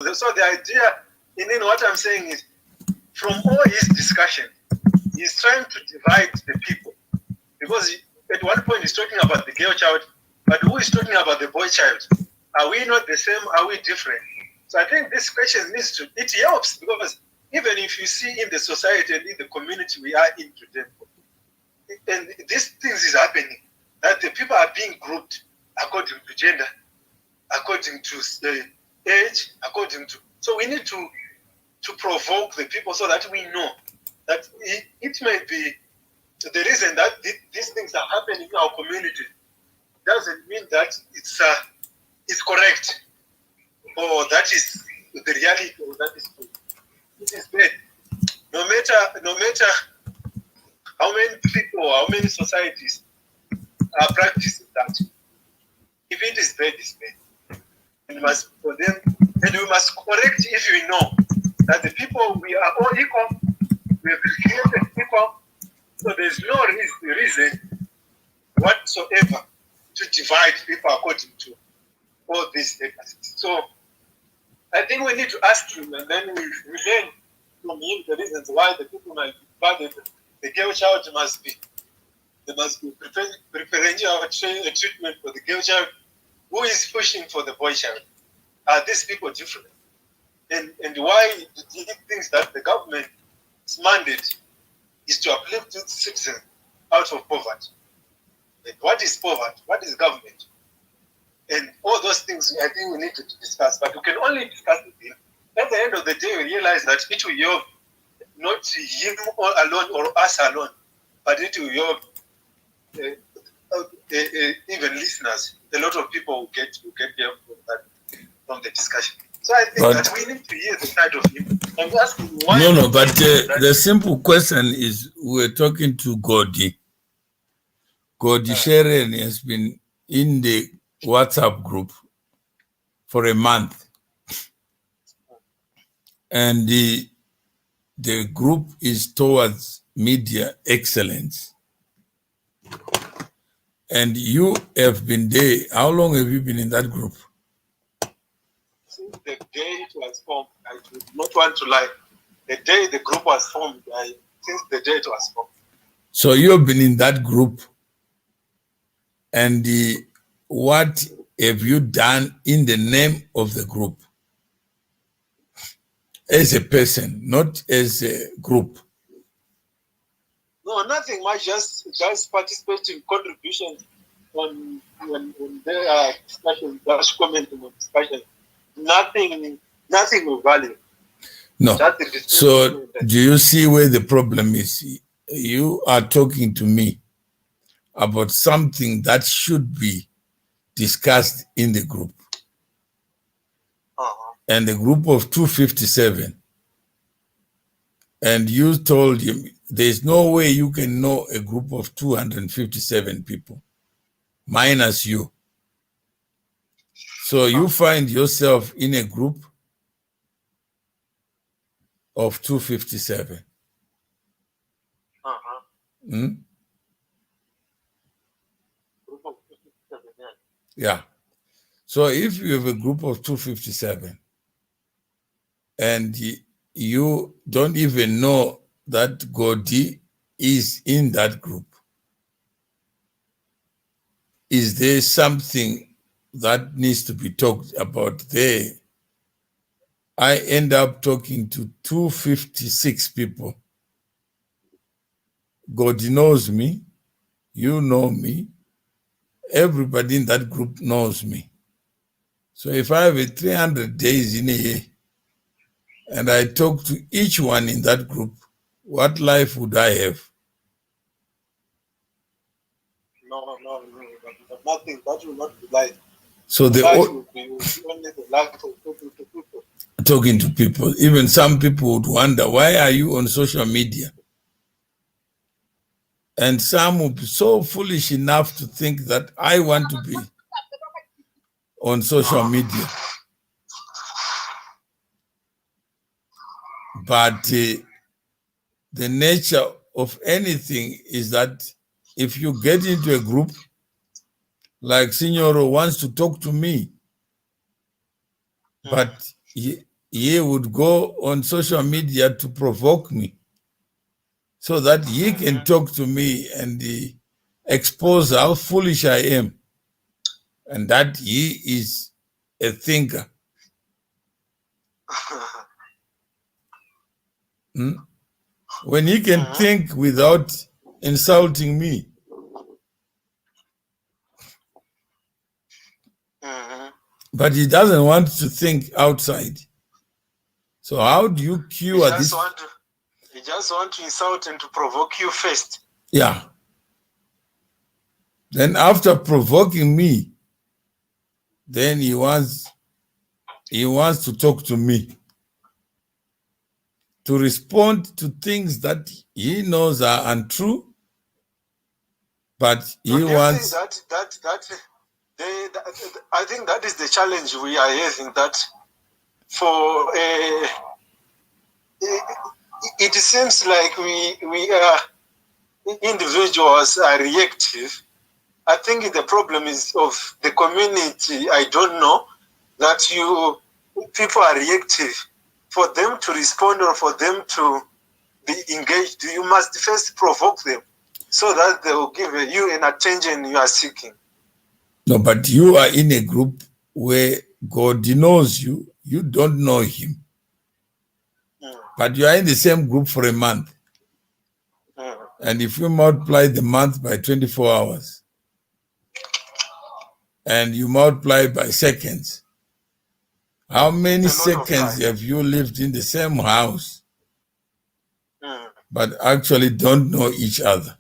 So the idea, and then what I'm saying is, from all his discussion, he's trying to divide the people. Because at one point he's talking about the girl child, but who is talking about the boy child? Are we not the same? Are we different? So I think this question needs to, it helps, because even if you see in the society and in the community we are in today, and these things is happening, that the people are being grouped according to gender, according to age, according to, so we need to provoke the people so that we know that it may be the reason that these things are happening in our community doesn't mean that it's correct, or that is the reality, or that is true. It is bad. No matter how many people, how many societies are practicing that, if it is bad, it's bad. And we must for them, and we must correct if we know that the people, we are all equal, we have been created equal, so there's no reason whatsoever to divide people according to all these differences. So I think we need to ask him, and then we learn from him the reasons why the people might be bad. The girl child must be, there must be preferential treatment for the girl child. Who is pushing for the boy child? Are these people different? And why do he thinks that the government's mandate is to uplift the citizen out of poverty? Like, what is poverty? What is government? And all those things I think we need to discuss, but we can only discuss with him. At the end of the day, we realize that it will help not him all alone or us alone, but it will help even listeners. A lot of people will get help from the discussion. So I think that we need to hear the side of him and ask him why. No, but the simple question is, we're talking to Godi. Godi Sharon has been in the WhatsApp group for a month, and the group is towards media excellence. And you have been there. How long have you been in that group? Since the day it was formed, I do not want to lie. The day the group was formed, since the day it was formed. So you have been in that group, and what have you done in the name of the group? As a person, not as a group. No, nothing much, just participating, contributions on their discussion, just commenting on discussion. Nothing of value. No. So do you see where the problem is? You are talking to me about something that should be discussed in the group. And the group of 257. And you told him there's no way you can know a group of 257 people, minus you. So you find yourself in a group of 257. Hmm? Yeah. So if you have a group of 257 and you don't even know that Godi is in that group, is there something that needs to be talked about there? I end up talking to 256 people. Godi knows me, you know me, everybody in that group knows me. So if I have 300 days in a year and I talk to each one in that group, what life would I have? No, nothing. That will not be life. So life will be only the life of talking to people. Talking to people. Even some people would wonder, why are you on social media? And some would be so foolish enough to think that I want to be on social media. But the nature of anything is that if you get into a group, like Signoro wants to talk to me, but he would go on social media to provoke me so that he can talk to me and expose how foolish I am and that he is a thinker. When he can think without insulting me. But he doesn't want to think outside. So how do you cure this? He just want to insult and to provoke you first. Yeah. Then after provoking me, then he wants to talk to me, to respond to things that he knows are untrue, but he wants. I think that is the challenge we are having. That for it seems like we are individuals are reactive. I think the problem is of the community. I don't know that people are reactive. For them to respond or for them to be engaged, you must first provoke them so that they will give you an attention you are seeking. No, but you are in a group where God knows you. You don't know him. But you are in the same group for a month. And if you multiply the month by 24 hours, and you multiply by seconds, how many seconds have you lived in the same house, but actually don't know each other?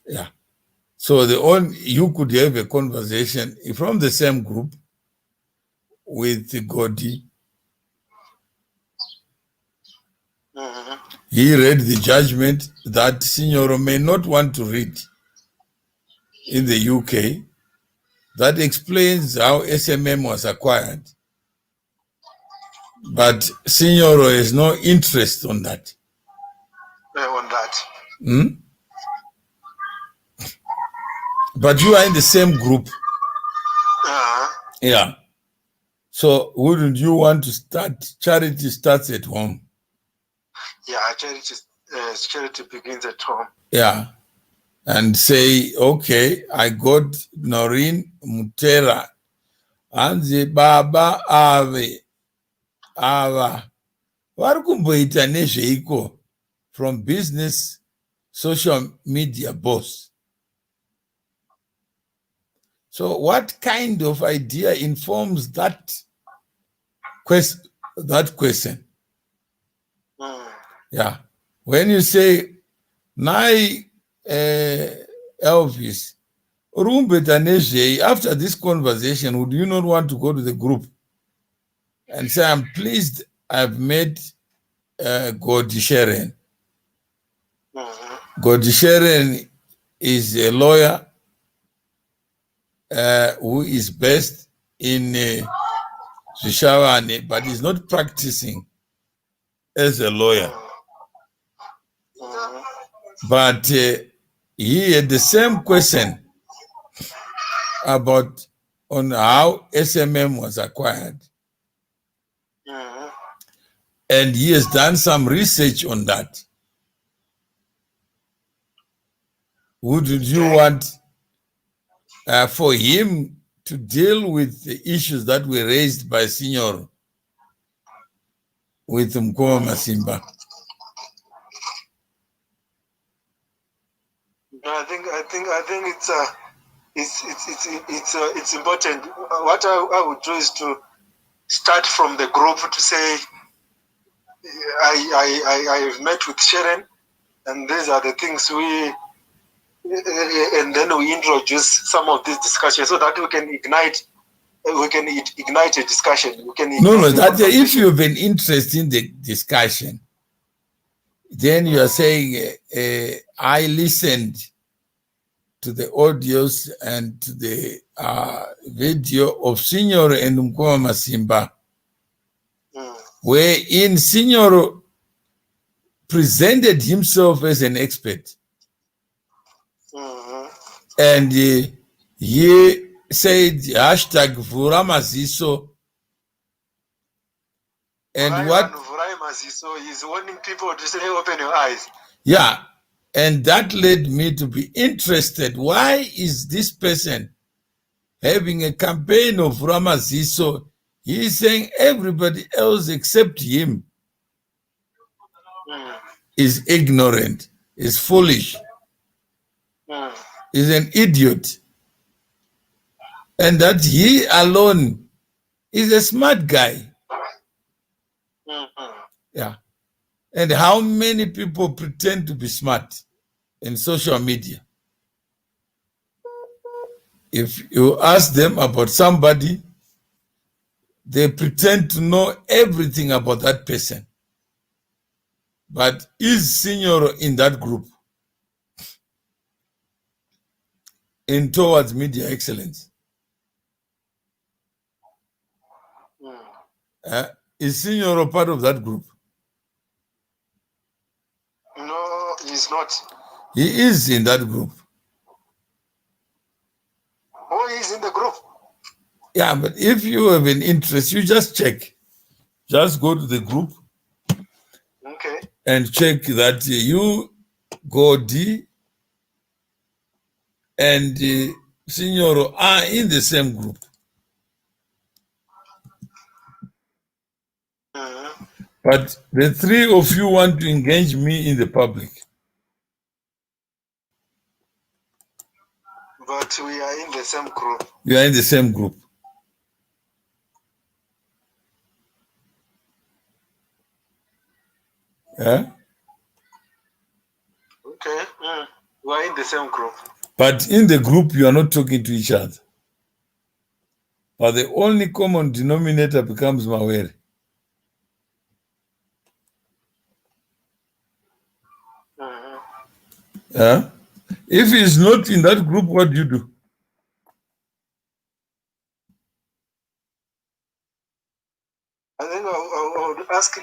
Yeah. So you could have a conversation from the same group with Godi. He read the judgment that Signoro may not want to read in the UK that explains how SMM was acquired. But Signoro has no interest on that. But you are in the same group. Yeah. So wouldn't you want to start? Charity starts at home. Yeah, charity begins at home. Yeah. And say, okay, I got Noreen Mutera. Anzi baba ave ava varikumboita nezveiko from business social media boss. So what kind of idea informs that question? Yeah. When you say, Nai Elvis, after this conversation, would you not want to go to the group and say, I'm pleased I've met Godi Sharon. Godi Sharon is a lawyer who is based in Zishawane, but is not practicing as a lawyer. But he had the same question on how SMM was acquired. And he has done some research on that. Wouldn't you want for him to deal with the issues that were raised by Signor with Mkoma Masimba? I think it's important. What I would do is to start from the group to say, I have met with Sharon, and these are the things and then we introduce some of these discussions so that we can ignite a discussion. That if you've been interested in the discussion, then you are saying, I listened to the audios and to the video of Signor and Mkoma Masimba, where in Signor presented himself as an expert. And he said hashtag Vuramaziso. And what? So he's warning people to say, open your eyes. Yeah. And that led me to be interested. Why is this person having a campaign of Ramaziso? He's saying everybody else except him is ignorant, is foolish, is an idiot. And that he alone is a smart guy. Yeah. And how many people pretend to be smart in social media? If you ask them about somebody, they pretend to know everything about that person. But is Senior in that group in towards media excellence? Is Senior a part of that group? No, he's not. He is in that group. Oh, he's in the group. Yeah, but if you have an interest, you just check. Just go to the group. Okay. And check that you, Godi, and Signoro are in the same group. But the three of you want to engage me in the public. But we are in the same group. You are in the same group. Yeah? Okay. We are in the same group. But in the group, you are not talking to each other. But the only common denominator becomes Mawere. Yeah? If he's not in that group, what do you do? I think I would ask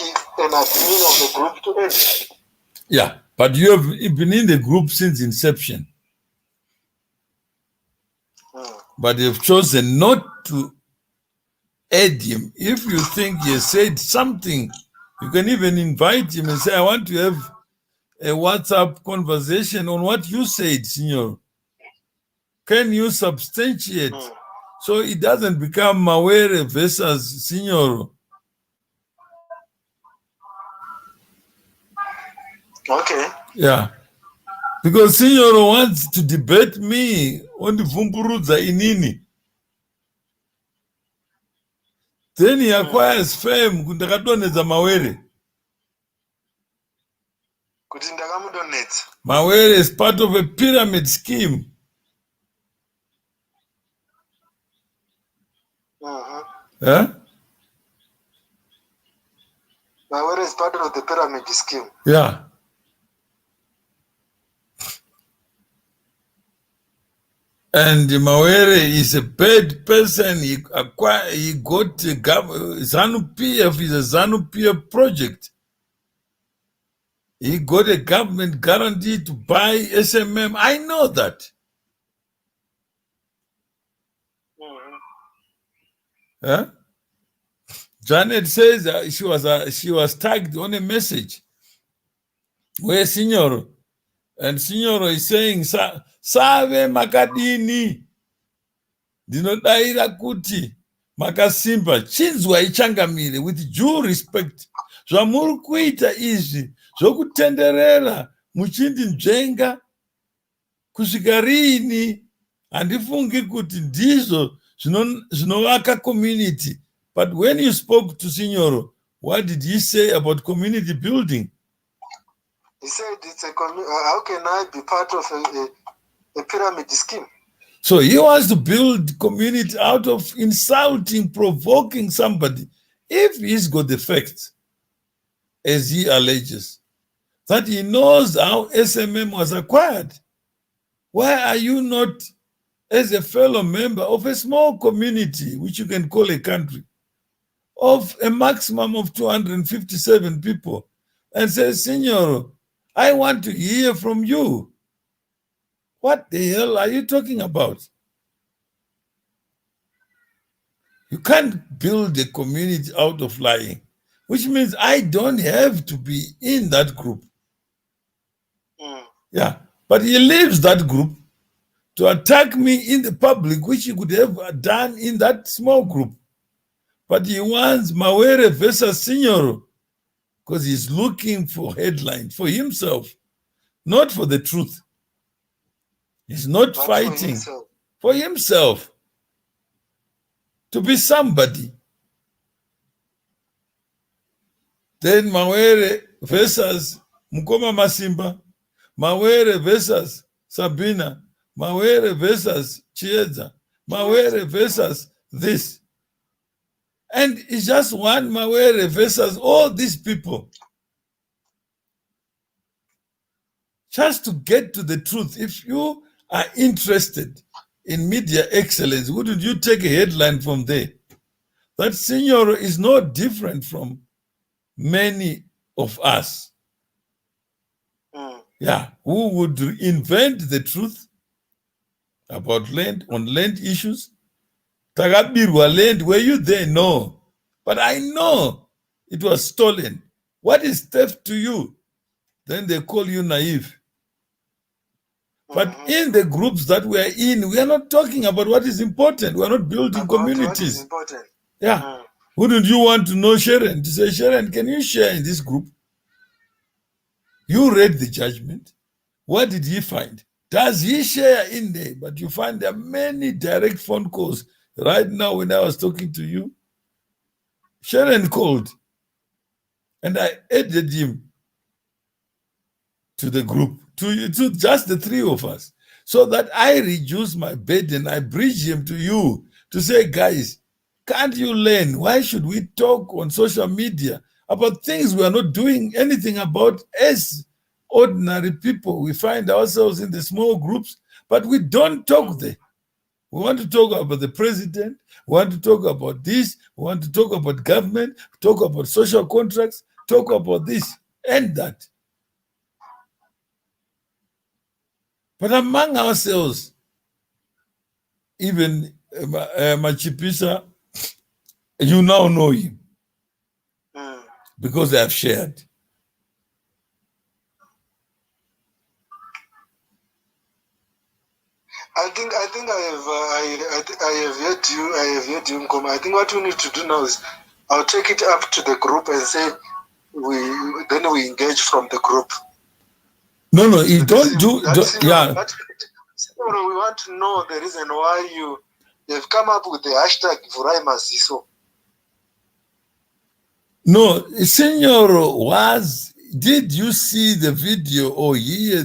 an admin of the group to end. Yeah, but you have been in the group since inception. But you've chosen not to add him. If you think he has said something, you can even invite him and say, I want to have a WhatsApp conversation on what you said, Senor. Can you substantiate? So it doesn't become Mawere versus Senor. Okay. Yeah. Because Senor wants to debate me on the Vumburuza Inini. Then he acquires fame. Kundakadoneza Mawere. Mawere is part of a pyramid scheme. Huh? Mawere is part of the pyramid scheme. Yeah. And Mawere is a bad person. He got ZANU-PF is a ZANU-PF project. He got a government guarantee to buy SMM. I know that. Huh? Janet says she was tagged on a message where Signor, and Signor is saying, Save makadini. Dinodaira kuti makasimba chinzwa ichangamire with due respect. Zvamuri kuita izvi zvokutenderera muchindi nzvenga kusvika riini handifungi kuti ndizvo zvinovaka community. But when you spoke to Signoro, what did he say about community building? He said, how can I be part of a pyramid scheme? So he wants to build community out of insulting, provoking somebody. If he's got the facts, as he alleges, that he knows how SMM was acquired, why are you not, as a fellow member of a small community, which you can call a country, of a maximum of 257 people and says, Senor, I want to hear from you. What the hell are you talking about? You can't build a community out of lying, which means I don't have to be in that group. Yeah, but he leaves that group to attack me in the public, which he could have done in that small group. But he wants Mawere versus Signoro because he's looking for headlines for himself, not for the truth. He's not fighting for himself to be somebody. Then Mawere versus Mukoma Masimba, Mawere versus Sabina, Mawere versus Chieza, Mawere versus this. And it's just one Mawere versus all these people. Just to get to the truth, if you are interested in media excellence, wouldn't you take a headline from there? That Signor is no different from many of us. Yeah, who would invent the truth about land, on land issues. Tagabirwa land, were you there? No. But I know it was stolen. What is theft to you? Then they call you naive. But in the groups that we are in, we are not talking about what is important. We are not building communities. What is important. Yeah. Wouldn't you want to know Sharon? To say, Sharon, can you share in this group? You read the judgment. What did he find? Does he share in there? But you find there are many direct phone calls. Right now, when I was talking to you, Sharon called and I added him to the group, to just the three of us, so that I reduce my burden. I bridge him to you to say, guys, can't you learn? Why should we talk on social media about things we are not doing anything about as ordinary people? We find ourselves in the small groups, but we don't talk there. We want to talk about the president. We want to talk about this. We want to talk about government, talk about social contracts, talk about this and that. But among ourselves, even Machipisa, you now know him because they have shared. I think I have heard you, Nkoma. I think what we need to do now is I'll take it up to the group and say then we engage from the group. No, you don't do yeah. But we want to know the reason why you've come up with the hashtag Vurai Maziso. No, Senor did you see the video or hear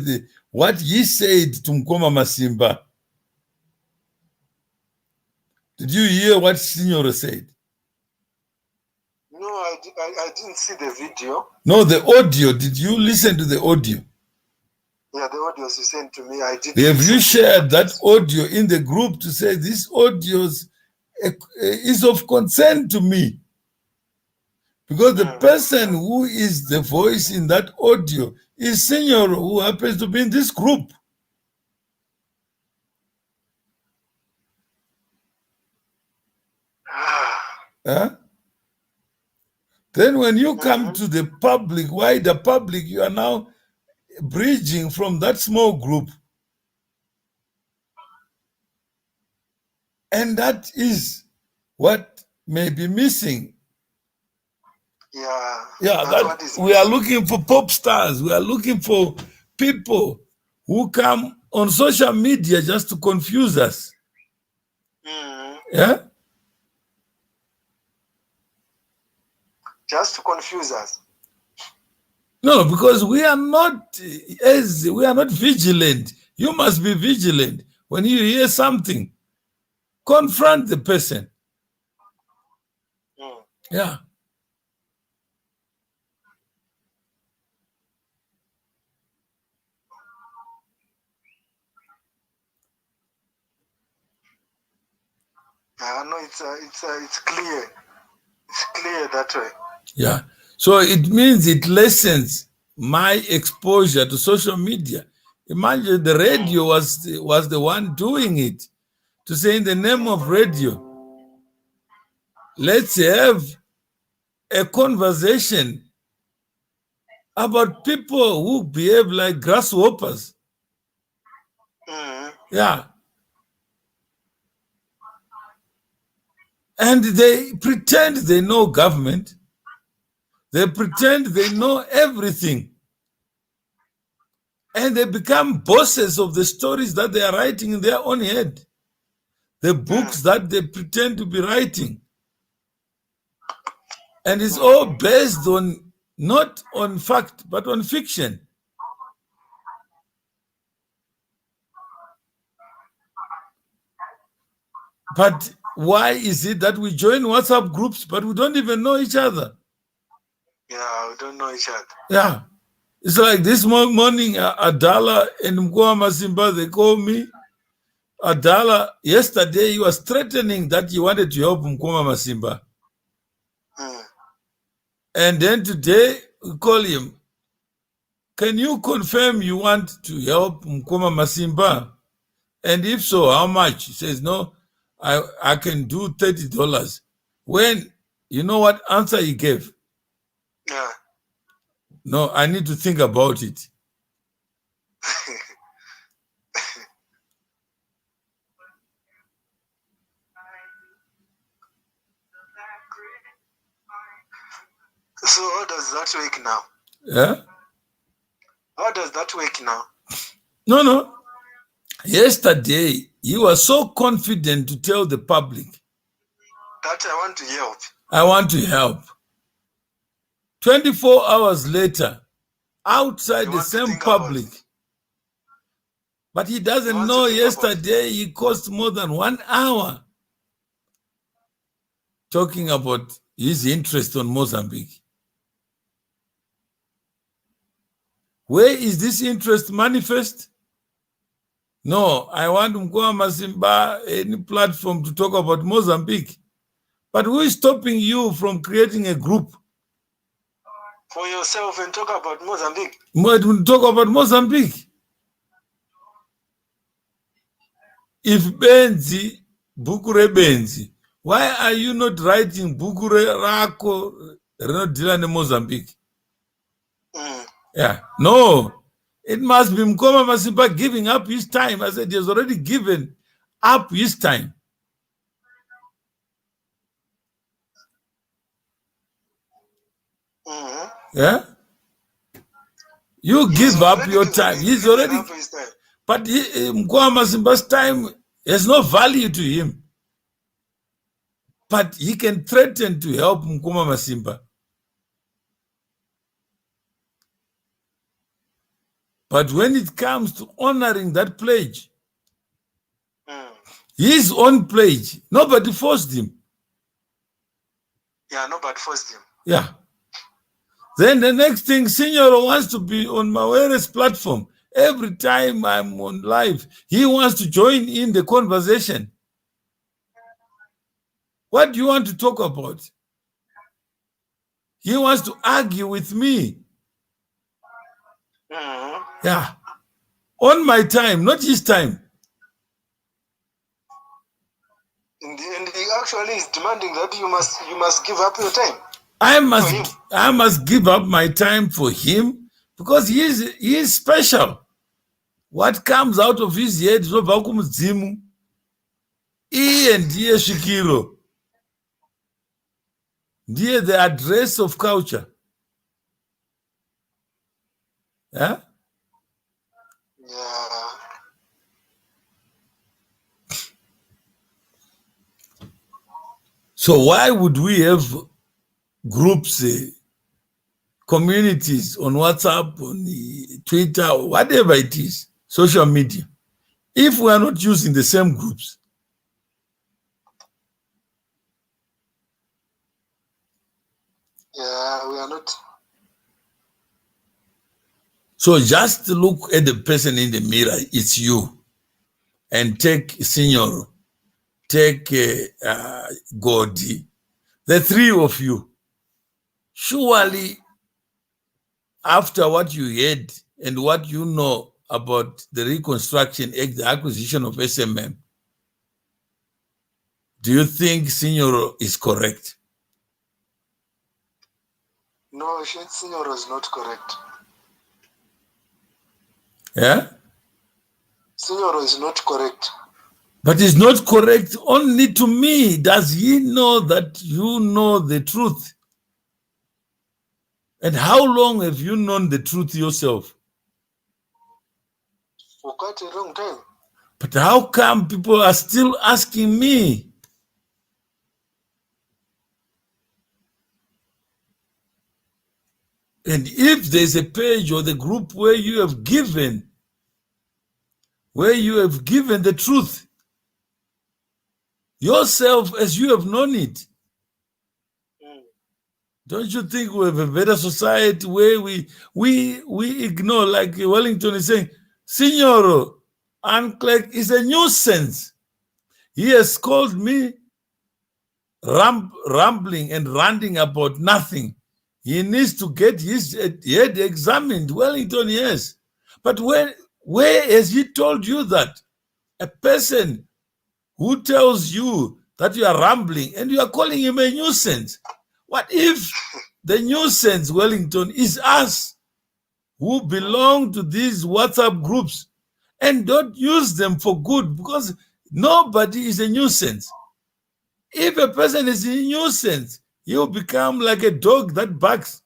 what he said to Mkoma Masimba? Did you hear what Senor said? No, I didn't see the video. No, the audio. Did you listen to the audio? Yeah, the audios you sent to me, I did. Have you shared that audio in the group to say this audio is of concern to me? Because the person who is the voice in that audio is Senor who happens to be in this group. Huh? Then when you come to the public, wider public, you are now bridging from that small group. And that is what may be missing. Yeah, we are looking for pop stars. We are looking for people who come on social media just to confuse us. Yeah? Just to confuse us. No, because we are not vigilant. You must be vigilant. When you hear something, confront the person. Yeah. I know it's clear. It's clear that way. Yeah. So it means it lessens my exposure to social media. Imagine the radio was the one doing it, to say in the name of radio, let's have a conversation about people who behave like grasshoppers. Yeah. And they pretend they know government. They pretend they know everything. And they become bosses of the stories that they are writing in their own head. The books that they pretend to be writing. And it's all based on, not on fact, but on fiction. But why is it that we join WhatsApp groups, but we don't even know each other? Yeah, we don't know each other. Yeah. It's like this morning, Adala and Mkoa Masimba, they call me. Adala, yesterday, he was threatening that he wanted to help Mkoa Masimba. And then today, we call him, can you confirm you want to help Mkoma Masimba? And if so, how much? He says, no, I can do $30. When, you know what answer he gave? Yeah. No, I need to think about it. So how does that work now? Yeah? How does that work now? No. Yesterday, he was so confident to tell the public that I want to help. I want to help. 24 hours later, outside the same public. But he doesn't know yesterday he cost more than 1 hour talking about his interest on Mozambique. Where is this interest manifest? No, I want Mkoa Masimba any platform to talk about Mozambique. But who is stopping you from creating a group? For yourself and talk about Mozambique. Talk about Mozambique. If Benzi, Bukure Benzi, why are you not writing Bukure Rako Renodila Mozambique? Yeah, no. It must be Mkoma Masimba giving up his time. I said he has already given up his time. Yeah? You give up your time. He's already... But Mkoma Masimba's time has no value to him. But he can threaten to help Mkoma Masimba. But when it comes to honoring that pledge, his own pledge, nobody forced him. Yeah, nobody forced him. Yeah. Then the next thing, Senior wants to be on Mawere's platform. Every time I'm on live, he wants to join in the conversation. What do you want to talk about? He wants to argue with me. Yeah. On my time, not his time. And he actually is demanding that you must give up your time. I must give up my time for him because he is special. What comes out of his head is Zimu. And dear Shikiro. Dear the address of culture. Yeah? Yeah. So why would we have groups, communities on WhatsApp, on Twitter, whatever it is, social media, if we are not using the same groups? Yeah, we are not. So just look at the person in the mirror, it's you. And take Senior, take Godi, the three of you. Surely, after what you heard and what you know about the Reconstruction Act, the acquisition of SMM, do you think Signor is correct? No, Signor is not correct. Yeah? Signor is not correct. But it's not correct only to me. Does he know that you know the truth? And how long have you known the truth yourself? For quite a long time. But how come people are still asking me? And if there's a page or the group where you have given the truth yourself as you have known it, don't you think we have a better society where we ignore, like Wellington is saying, Signor, Unclerk is a nuisance. He has called me rambling and ranting about nothing. He needs to get his head examined. Wellington, yes. But where has he told you that? A person who tells you that you are rambling and you are calling him a nuisance. What if the nuisance, Wellington, is us who belong to these WhatsApp groups and don't use them for good, because nobody is a nuisance. If a person is a nuisance, you become like a dog that barks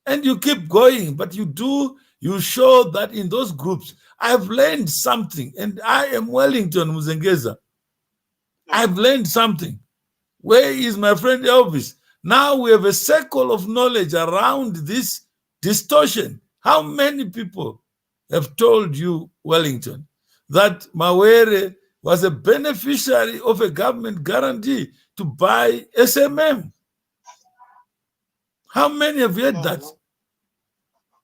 and you keep going. But you show that in those groups, I've learned something, and I am Wellington Muzengeza. I've learned something. Where is my friend Elvis? Now we have a circle of knowledge around this distortion. How many people have told you, Wellington, that Mawere was a beneficiary of a government guarantee to buy SMM? How many have heard that?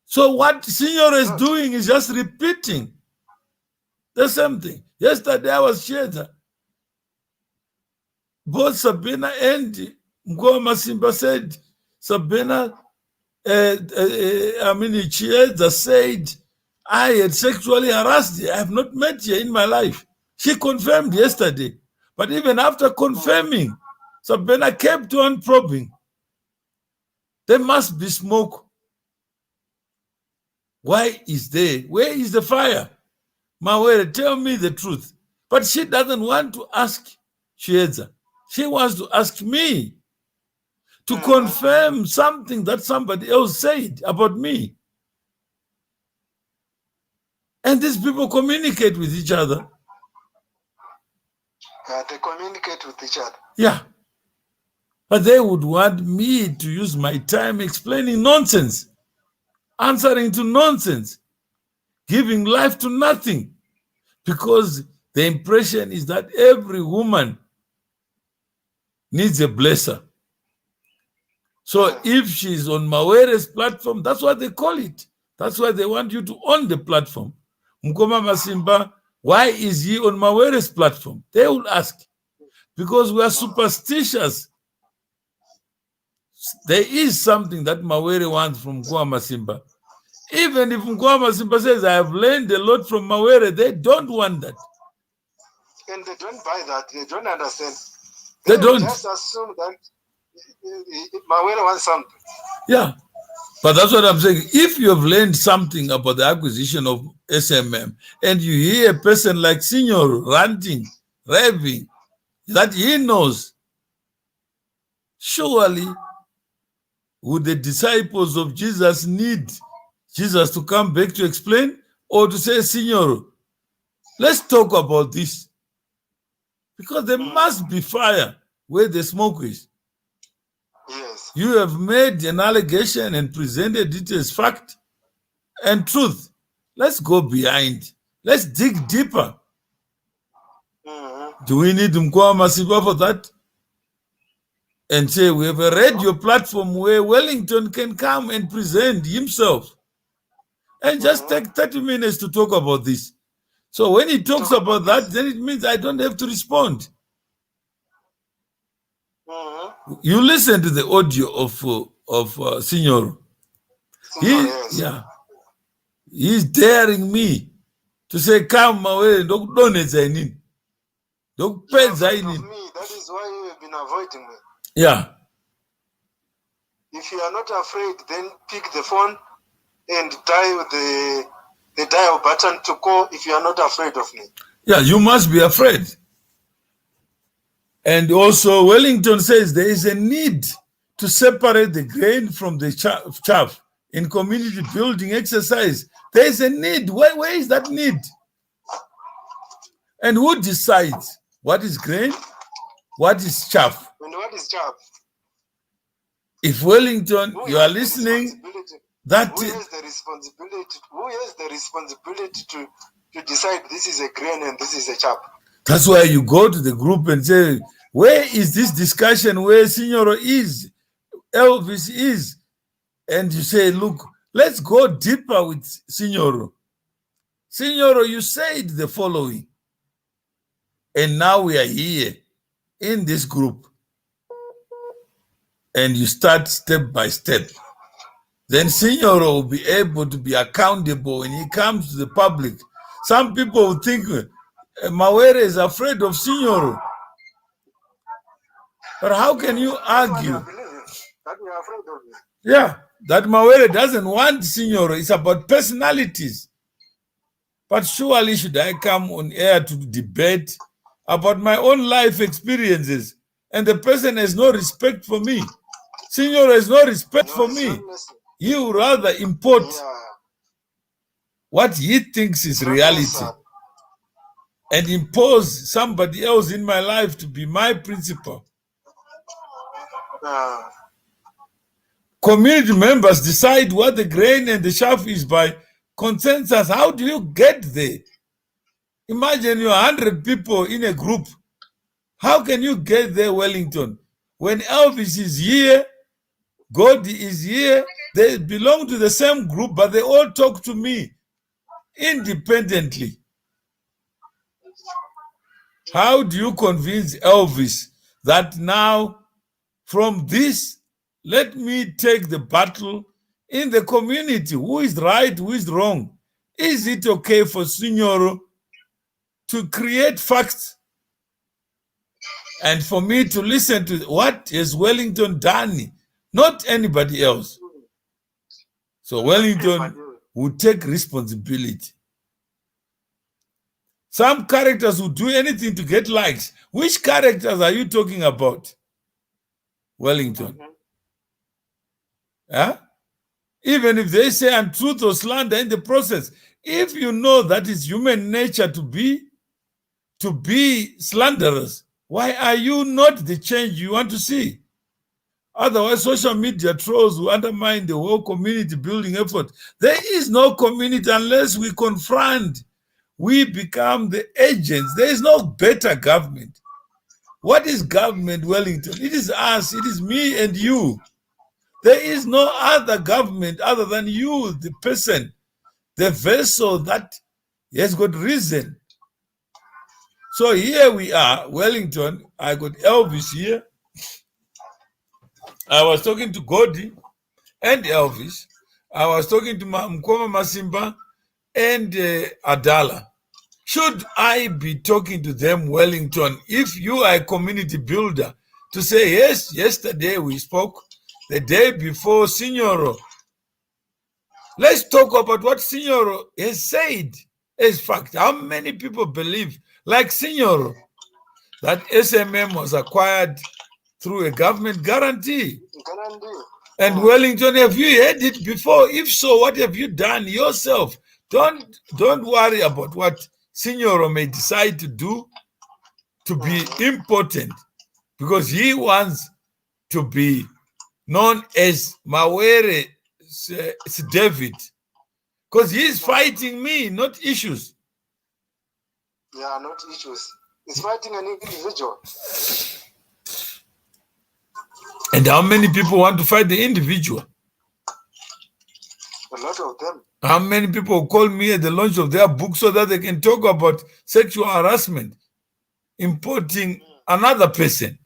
So what Signor is doing is just repeating the same thing. Yesterday I was shared. Both Sabina and Ngoma Simba said, Sabina, Chiesa said, I had sexually harassed her. I have not met her in my life. She confirmed yesterday. But even after confirming, Sabina kept on probing. There must be smoke. Why is there? Where is the fire? Mawere, tell me the truth. But she doesn't want to ask Chiesa. She wants to ask me to confirm something that somebody else said about me. And these people communicate with each other. They communicate with each other. Yeah. But they would want me to use my time explaining nonsense, answering to nonsense, giving life to nothing, because the impression is that every woman needs a blesser. So if she's on Mawere's platform, that's what they call it. That's why they want you to own the platform. Mkoma Masimba, why is he on Mawere's platform? They will ask. Because we are superstitious. There is something that Mawere wants from Mkoma Masimba. Even if Mkoma Masimba says, I have learned a lot from Mawere, they don't want that. And they don't buy that. They don't understand. They don't. Just assume that Mawere wants something. Yeah. But that's what I'm saying. If you have learned something about the acquisition of SMM and you hear a person like Signor ranting, raving, that he knows, surely would the disciples of Jesus need Jesus to come back to explain, or to say, Signor, let's talk about this? Because there must be fire where the smoke is. Yes. You have made an allegation and presented it as fact and truth. Let's go behind. Let's dig deeper. Do we need Mkwa Masiba for that? And say we have a radio platform where Wellington can come and present himself and just take 30 minutes to talk about this. So when he talks about that, then it means I don't have to respond. You listen to the audio of Signor. Yes. Yeah. He's daring me to say, come away, don't donate any. Don't pay You're afraid any. of me. That is why you have been avoiding me. Yeah. If you are not afraid, then pick the phone and dial the dial button to call if you are not afraid of me. Yeah, you must be afraid. And also, Wellington says there is a need to separate the grain from the chaff in community building exercise. There is a need. Where is that need? And who decides what is grain, what is chaff? And what is chaff? If Wellington, you are listening, that who has the responsibility? Who has the responsibility to decide this is a grain and this is a chaff? That's why you go to the group and say, where is this discussion where Signoro is, Elvis is? And you say, look, let's go deeper with Signoro. Signoro, you said the following. And now we are here in this group. And you start step by step. Then Signoro will be able to be accountable when he comes to the public. Some people will think Mawere is afraid of Signoro. But how can you argue? That we are afraid of me. Yeah, that Mawere doesn't want Signoro. It's about personalities. But surely should I come on air to debate about my own life experiences and the person has no respect for me? Signoro has no respect for me. He would rather import what he thinks is reality and impose somebody else in my life to be my principal. Community members decide what the grain and the chaff is by consensus. How do you get there? Imagine you're 100 people in a group. How can you get there, Wellington? When Elvis is here, God is here, they belong to the same group, but they all talk to me independently. How do you convince Elvis that now from this, let me take the battle in the community? Who is right, who is wrong? Is it okay for Signoro to create facts and for me to listen to what has Wellington done, not anybody else? So Wellington would take responsibility. Some characters would do anything to get likes. Which characters are you talking about, Wellington? Yeah? Even if they say I'm truth or slander in the process, if you know that it's human nature to be slanderous, why are you not the change you want to see? Otherwise, social media trolls will undermine the whole community building effort. There is no community unless we confront. We become the agents. There is no better government. What is government, Wellington? It is us. It is me and you. There is no other government other than you, the person, the vessel that has got reason. So here we are, Wellington. I got Elvis here. I was talking to Godi and Elvis. I was talking to Mkoma Masimba and Adala. Should I be talking to them, Wellington, if you are a community builder, to say, yes, yesterday we spoke, the day before Signoro. Let's talk about what Signoro has said as fact. How many people believe, like Signoro, that SMM was acquired through a government guarantee? And Wellington, have you heard it before? If so, what have you done yourself? Don't worry about what Signoro may decide to do to be important, because he wants to be known as Mawere David, because he is fighting me, not issues. Yeah, not issues. He's fighting an individual. And how many people want to fight the individual? A lot of them. How many people call me at the launch of their book so that they can talk about sexual harassment, importing another person,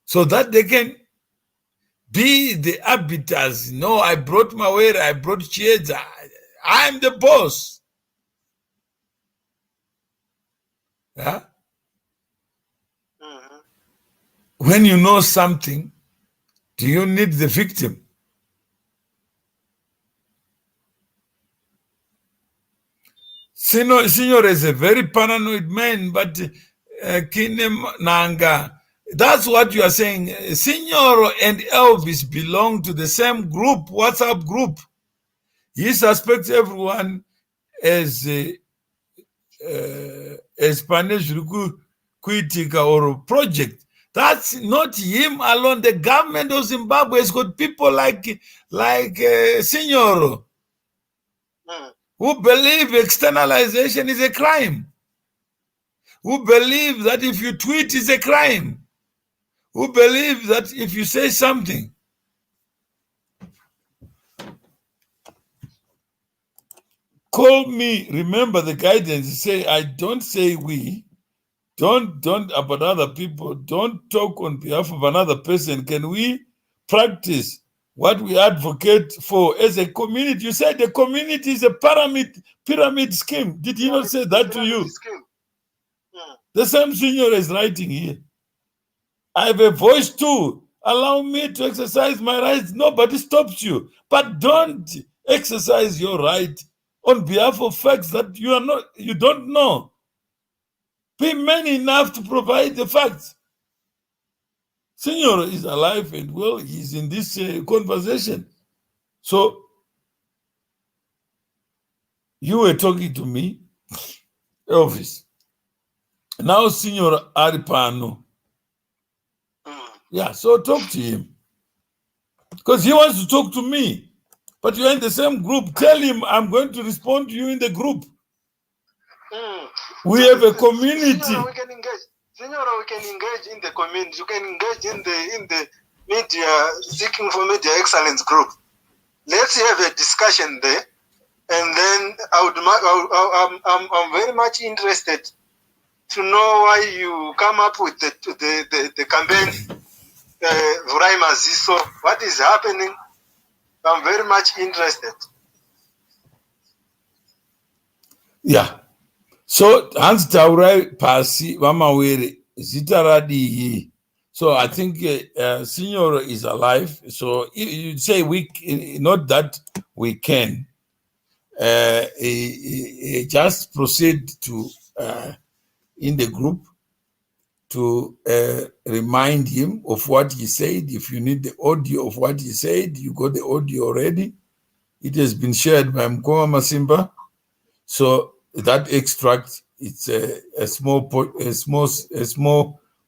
so that they can be the arbiters. No, I brought Mawere, I brought Chieza. I'm the boss. Yeah? When you know something, do you need the victim? Signor is a very paranoid man, but Kinem Nanga, that's what you are saying. Signor and Elvis belong to the same group, WhatsApp group. He suspects everyone as Spanish Kuitika or project. That's not him alone. The government of Zimbabwe has got people like Signor who believe externalization is a crime, who believe that if you tweet is a crime, who believe that if you say something. Call me, remember the guidance, say, I don't say we, don't about other people, don't talk on behalf of another person. Can we practice what we advocate for as a community? You said the community is a pyramid scheme. Did he not say that to you? The same Senior is writing here. I have a voice too. Allow me to exercise my rights. Nobody stops you. But don't exercise your right on behalf of facts that you don't know. Be man enough to provide the facts. Senior is alive and well. He's in this conversation. So you were talking to me, Elvis. Now Senior Aripano. Yeah, so talk to him. Because he wants to talk to me. But you're in the same group. Tell him I'm going to respond to you in the group. We have a community. Senora, we can engage in the community. You can engage in the media, seeking for media excellence group. Let's have a discussion there, and then I'm very much interested to know why you come up with the campaign. Vuraima Ziso, what is happening? I'm very much interested. Yeah. So Hans Taurai Pasi Vamawere Zitaradi. So I think Senior is alive. So you say we not that we can just proceed to in the group to remind him of what he said. If you need the audio of what he said, you got the audio already. It has been shared by Mkoma Masimba. So that extract, it's a small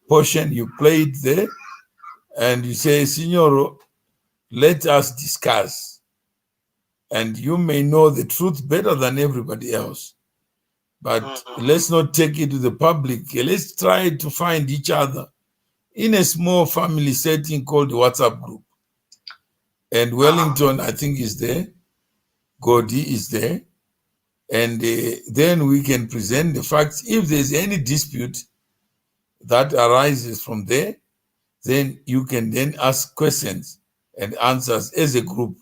portion you played there, and you say, Signoro, let us discuss. And you may know the truth better than everybody else. But let's not take it to the public. Let's try to find each other in a small family setting called the WhatsApp group. And Wellington, I think, is there. Godi is there. And then we can present the facts. If there's any dispute that arises from there, then you can then ask questions and answers as a group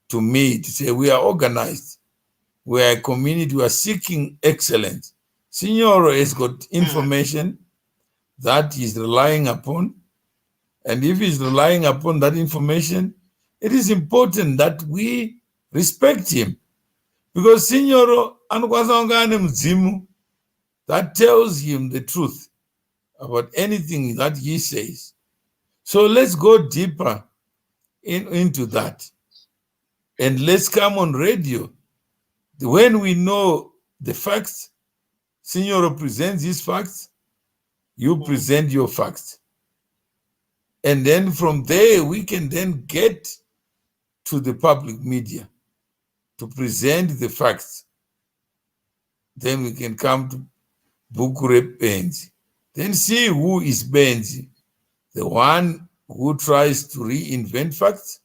to me to say we are organized. We are a community, we are seeking excellence. Signor has got information that he's relying upon. And if he's relying upon that information, it is important that we respect him. Because Signor Ankwazangane Mzimu, that tells him the truth about anything that he says. So let's go deeper into that. And let's come on radio. When we know the facts, Signor presents his facts, you present your facts. And then from there, we can then get to the public media to present the facts. Then we can come to Bukure Benzi. Then see who is Benzi, the one who tries to reinvent facts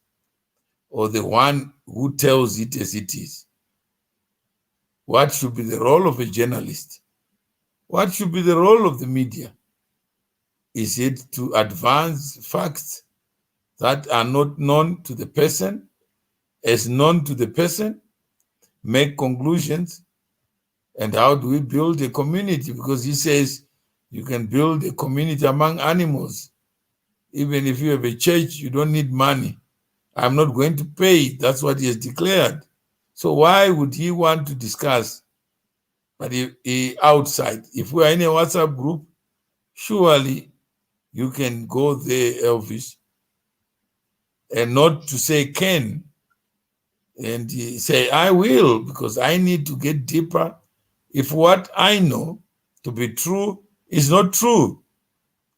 or the one who tells it as it is. What should be the role of a journalist? What should be the role of the media? Is it to advance facts that are not known to the person, as known to the person, make conclusions. And how do we build a community? Because he says you can build a community among animals. Even if you have a church, you don't need money. I'm not going to pay. That's what he has declared. So why would he want to discuss? But he outside, if we are in a WhatsApp group, surely you can go there, Elvis, and not to say can, and say I will, because I need to get deeper. If what I know to be true is not true,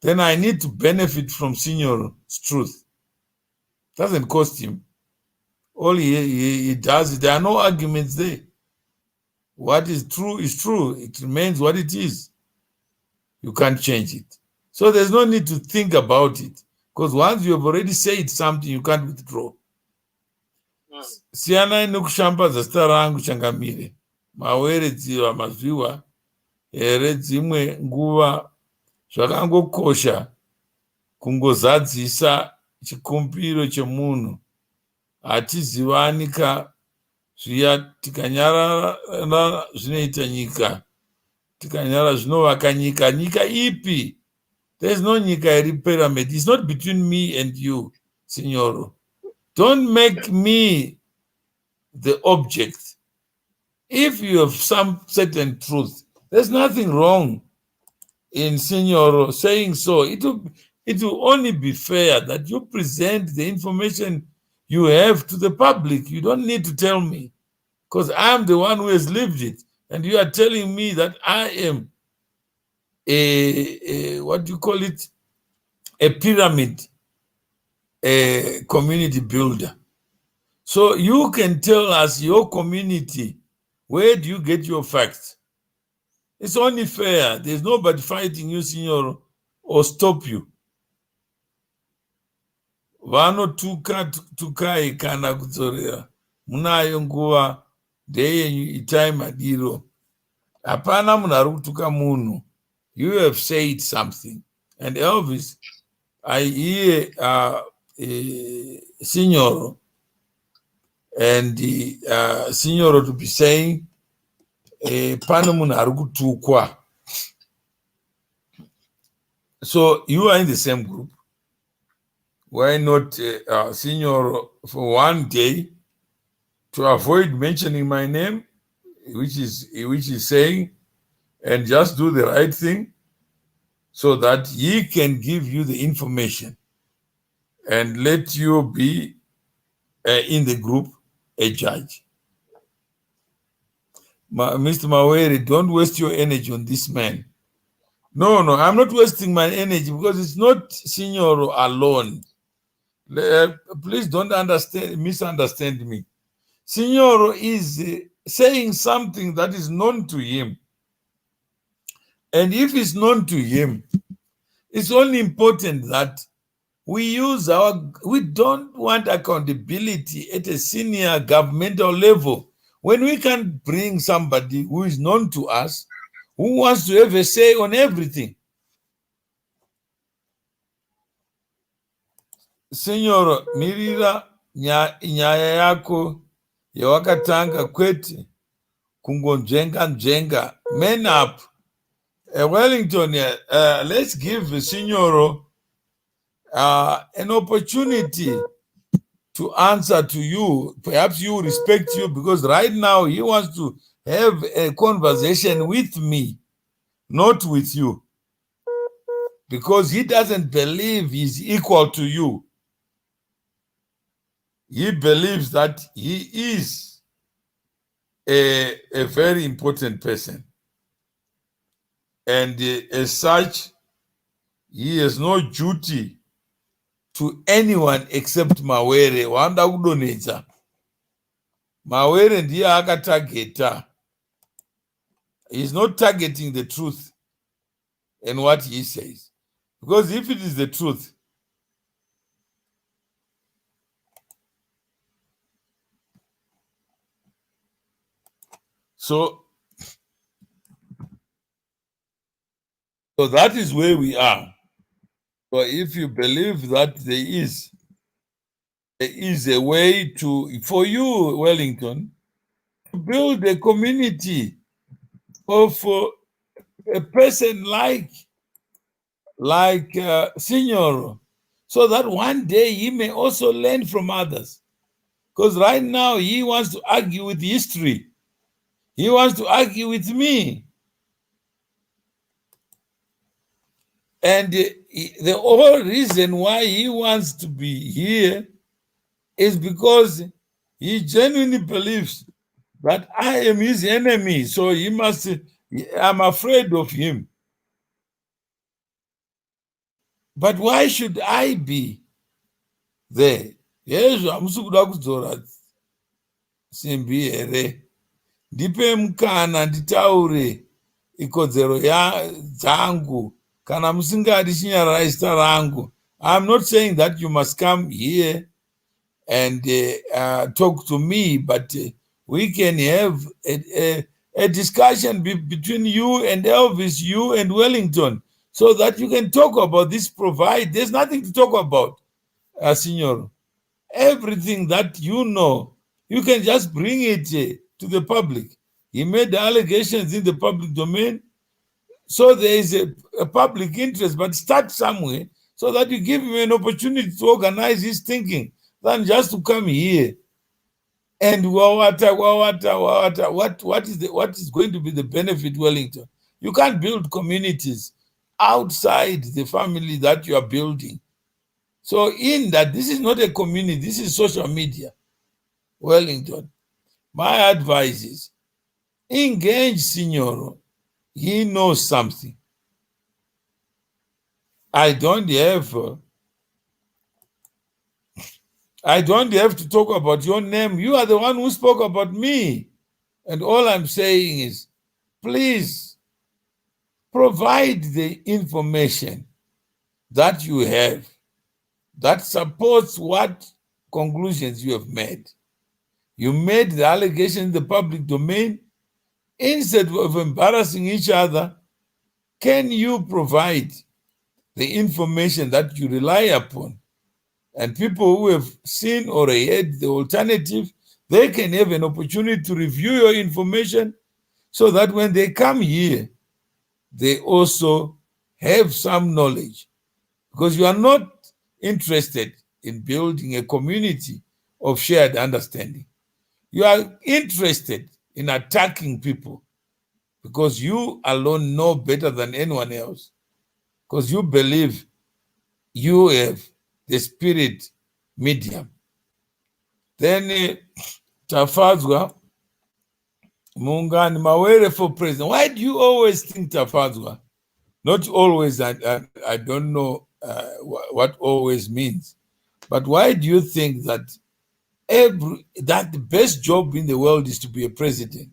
then I need to benefit from Signor's truth. Doesn't cost him. All he does, there are no arguments there. What is true is true. It remains what it is. You can't change it. So there's no need to think about it, because once you have already said something, you can't withdraw. Siyanai nokushambadza zita rangu Changamire. Maweredziwa mazviwa here dzimwe nguva zvakangokosha kungozadzisa chikumbiro chemunhu. Hatizivani ka zviya tikanyarara zvinoita nyika, tikanyarara zvinovaka nyika. Nyika ipi? There's no nyika iri pyramid. It's not between me and you, Signoro. Don't make me the object. If you have some certain truth, there's nothing wrong in Signoro saying so. It will only be fair that you present the information you have to the public. You don't need to tell me, because I'm the one who has lived it. And you are telling me that I am a what do you call it? A pyramid, a community builder. So you can tell us your community, where do you get your facts? It's only fair. There's nobody fighting you, Signor, or stop you. Vanotukai kana kudzorera. Munayo nguva ndeyenyu, itai madiro. Hapana munhu ari kutuka munhu. You have said something. And Elvis, I hear Signor and the Signor to be saying, pana munhu ari kutukwa. So you are in the same group. Why not, Signor, for one day, to avoid mentioning my name, which is saying, and just do the right thing, so that he can give you the information and let you be in the group a judge. Mr. Mawere, don't waste your energy on this man. No, I'm not wasting my energy, because it's not Signor alone. Please don't misunderstand me. Signor is saying something that is known to him. And if it's known to him, it's only important that we don't want accountability at a senior governmental level. When we can bring somebody who is known to us, who wants to have a say on everything. Signor, mirira nyaya yako yawakatanga kwete kungonjenga. Man up. Wellington, let's give Signor an opportunity to answer to you. Perhaps you respect you, because right now he wants to have a conversation with me, not with you, because he doesn't believe he's equal to you. He believes that he is a very important person, and as such, he has no duty to anyone except Mawere. Wanda kudonetsa. Mawere ndiye akatageta. He's not targeting the truth and what he says. Because if it is the truth, so that is where we are. So if you believe that there is is a way for you, Wellington, to build a community of a person like Signor, so that one day he may also learn from others. Because right now he wants to argue with history. He wants to argue with me. And the whole reason why he wants to be here is because he genuinely believes that I am his enemy. So I'm afraid of him. But why should I be there? Yes, amusukuda kudzora simbi here. Ndipe mukana nditaure ikodzero dzangu kana musingadi chinyarara zita rangu. I'm not saying that you must come here and talk to me, but we can have a discussion between you and Elvis, you and Wellington, so that you can talk about this provide. There's nothing to talk about, Signor. Everything that you know, you can just bring it to the public. He made the allegations in the public domain, so there is a public interest, but start somewhere so that you give him an opportunity to organize his thinking than just to come here and what is going to be the benefit, Wellington? You can't build communities outside the family that you are building. So in that, this is not a community, this is social media. Wellington, my advice is engage Signoro. He knows something. I don't have to talk about your name. You are the one who spoke about me. And all I'm saying is, please provide the information that you have that supports what conclusions you have made. You made the allegation in the public domain. Instead of embarrassing each other, can you provide the information that you rely upon? And people who have seen or heard the alternative, they can have an opportunity to review your information so that when they come here, they also have some knowledge. Because you are not interested in building a community of shared understanding. You are interested in attacking people because you alone know better than anyone else. Because you believe you have the spirit medium. Then Tafazwa, Mungani Mawere for president. Why do you always think Tafazwa? Not always, I don't know what always means. But why do you think that the best job in the world is to be a president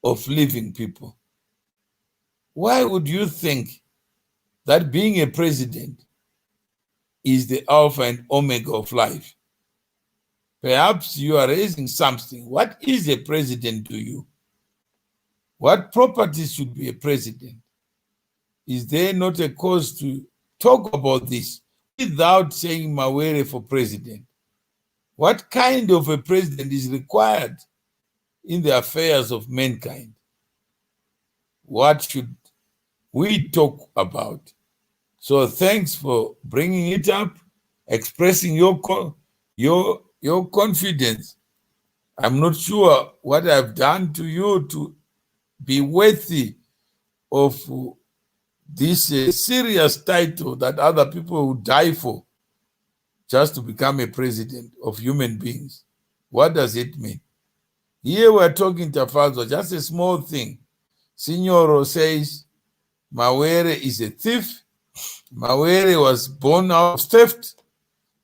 of living people? Why would you think that being a president is the alpha and omega of life? Perhaps you are raising something. What is a president to you? What properties should be a president? Is there not a cause to talk about this without saying Mawere for president? What kind of a president is required in the affairs of mankind? What should we talk about? So thanks for bringing it up, expressing your confidence. I'm not sure what I've done to you to be worthy of this serious title that other people would die for just to become a president of human beings. What does it mean? Here we're talking to Tafazwa, just a small thing. Signoro says Mawere is a thief. Mawere was born out of theft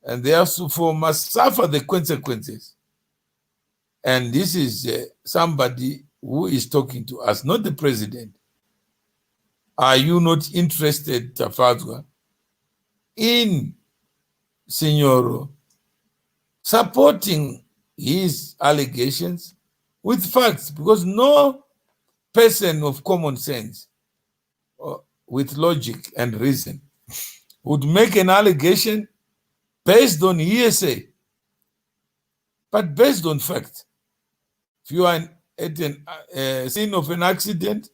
and therefore must suffer the consequences. And this is somebody who is talking to us, not the president. Are you not interested, Tafazwa, in Signoro supporting his allegations with facts? Because no person of common sense with logic and reason would make an allegation based on hearsay, but based on fact. If you are at a scene of an accident,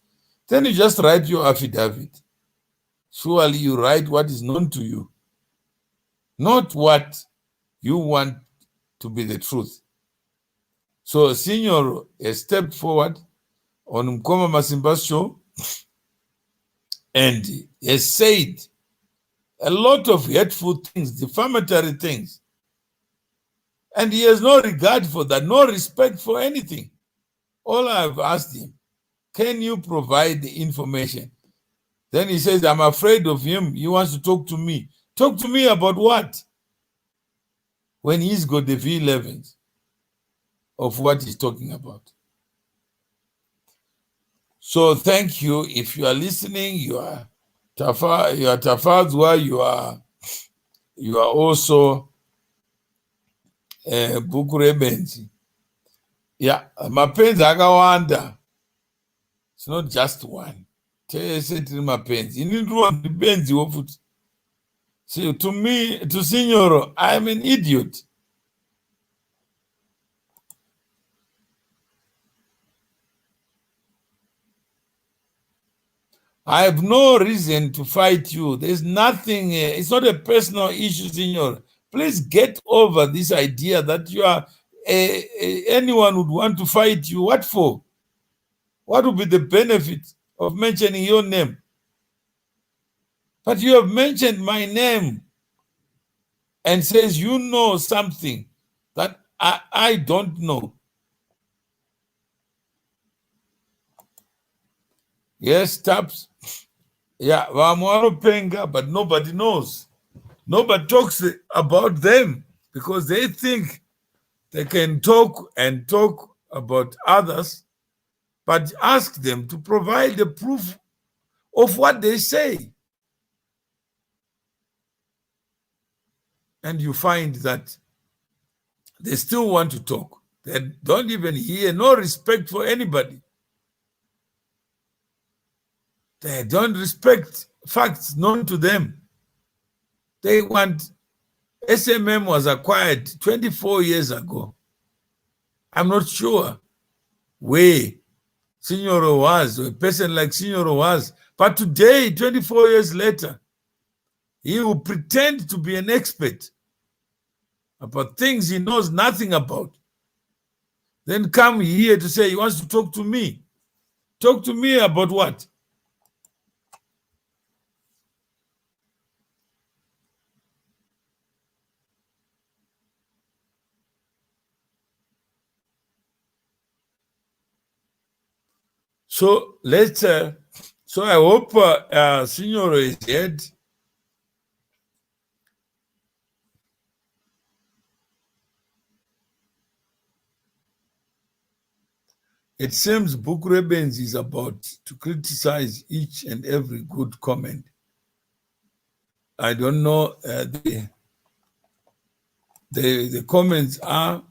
then you just write your affidavit. Surely you write what is known to you, not what you want to be the truth. So Senior has stepped forward on Mkoma Masimba's show and has said a lot of hateful things, defamatory things. And he has no regard for that, no respect for anything. All I've asked him, can you provide the information? Then he says, I'm afraid of him. He wants to talk to me. Talk to me about what? When he's got the V11s of what he's talking about. So thank you. If you are listening, you are Tafadzwa, you are also Bukurebenzi. Yeah, mapenzi akawanda. It's not just one. So to me, to Signor, I'm an idiot. I have no reason to fight you. There's nothing, it's not a personal issue, Signor. Please get over this idea that you are, anyone would want to fight you. What for? What would be the benefit of mentioning your name? But you have mentioned my name and says you know something that I don't know. Yes, taps. Yeah, Penga, but nobody knows. Nobody talks about them because they think they can talk and talk about others, but ask them to provide the proof of what they say. And you find that they still want to talk. They don't even hear, no respect for anybody. They don't respect facts known to them. They want, SMM was acquired 24 years ago. I'm not sure where Signor was, or a person like Signor was, but today, 24 years later, he will pretend to be an expert about things he knows nothing about. Then come here to say he wants to talk to me. Talk to me about what? So let's, so I hope Signor is dead. It seems Bukurebens is about to criticize each and every good comment. I don't know, the comments are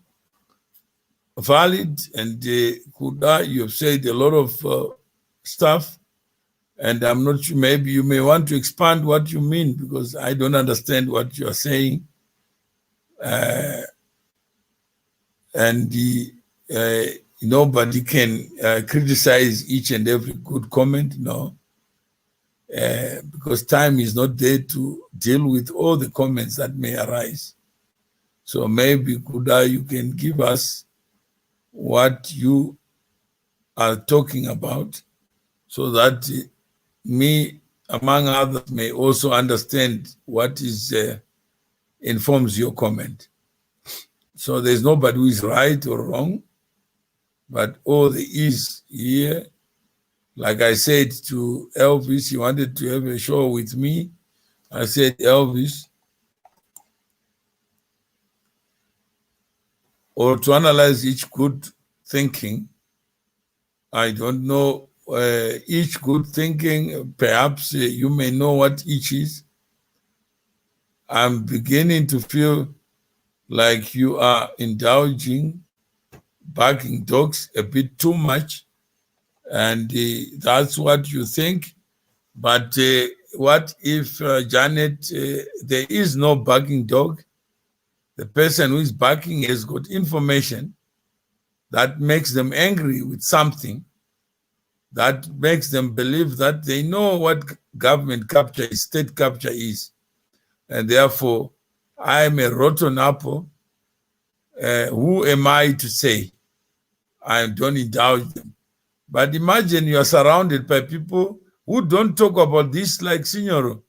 valid, and Kuda, you have said a lot of stuff, and I'm not sure, maybe you may want to expand what you mean, because I don't understand what you are saying. And nobody can criticize each and every good comment, no, because time is not there to deal with all the comments that may arise. So maybe, Kuda, you can give us what you are talking about, so that me, among others, may also understand what is informs your comment. So there's nobody who is right or wrong, but all there is here, like I said to Elvis, he wanted to have a show with me. I said, Elvis, or to analyze each good thinking, I don't know, each good thinking, perhaps you may know what each is. I'm beginning to feel like you are indulging barking dogs a bit too much, and that's what you think. But what if, Janet, there is no barking dog? the person who is backing has got information that makes them angry with something, that makes them believe that they know what government capture is, state capture is. And therefore, I'm a rotten apple. Who am I to say? I don't indulge them. But imagine you are surrounded by people who don't talk about this like Signoro.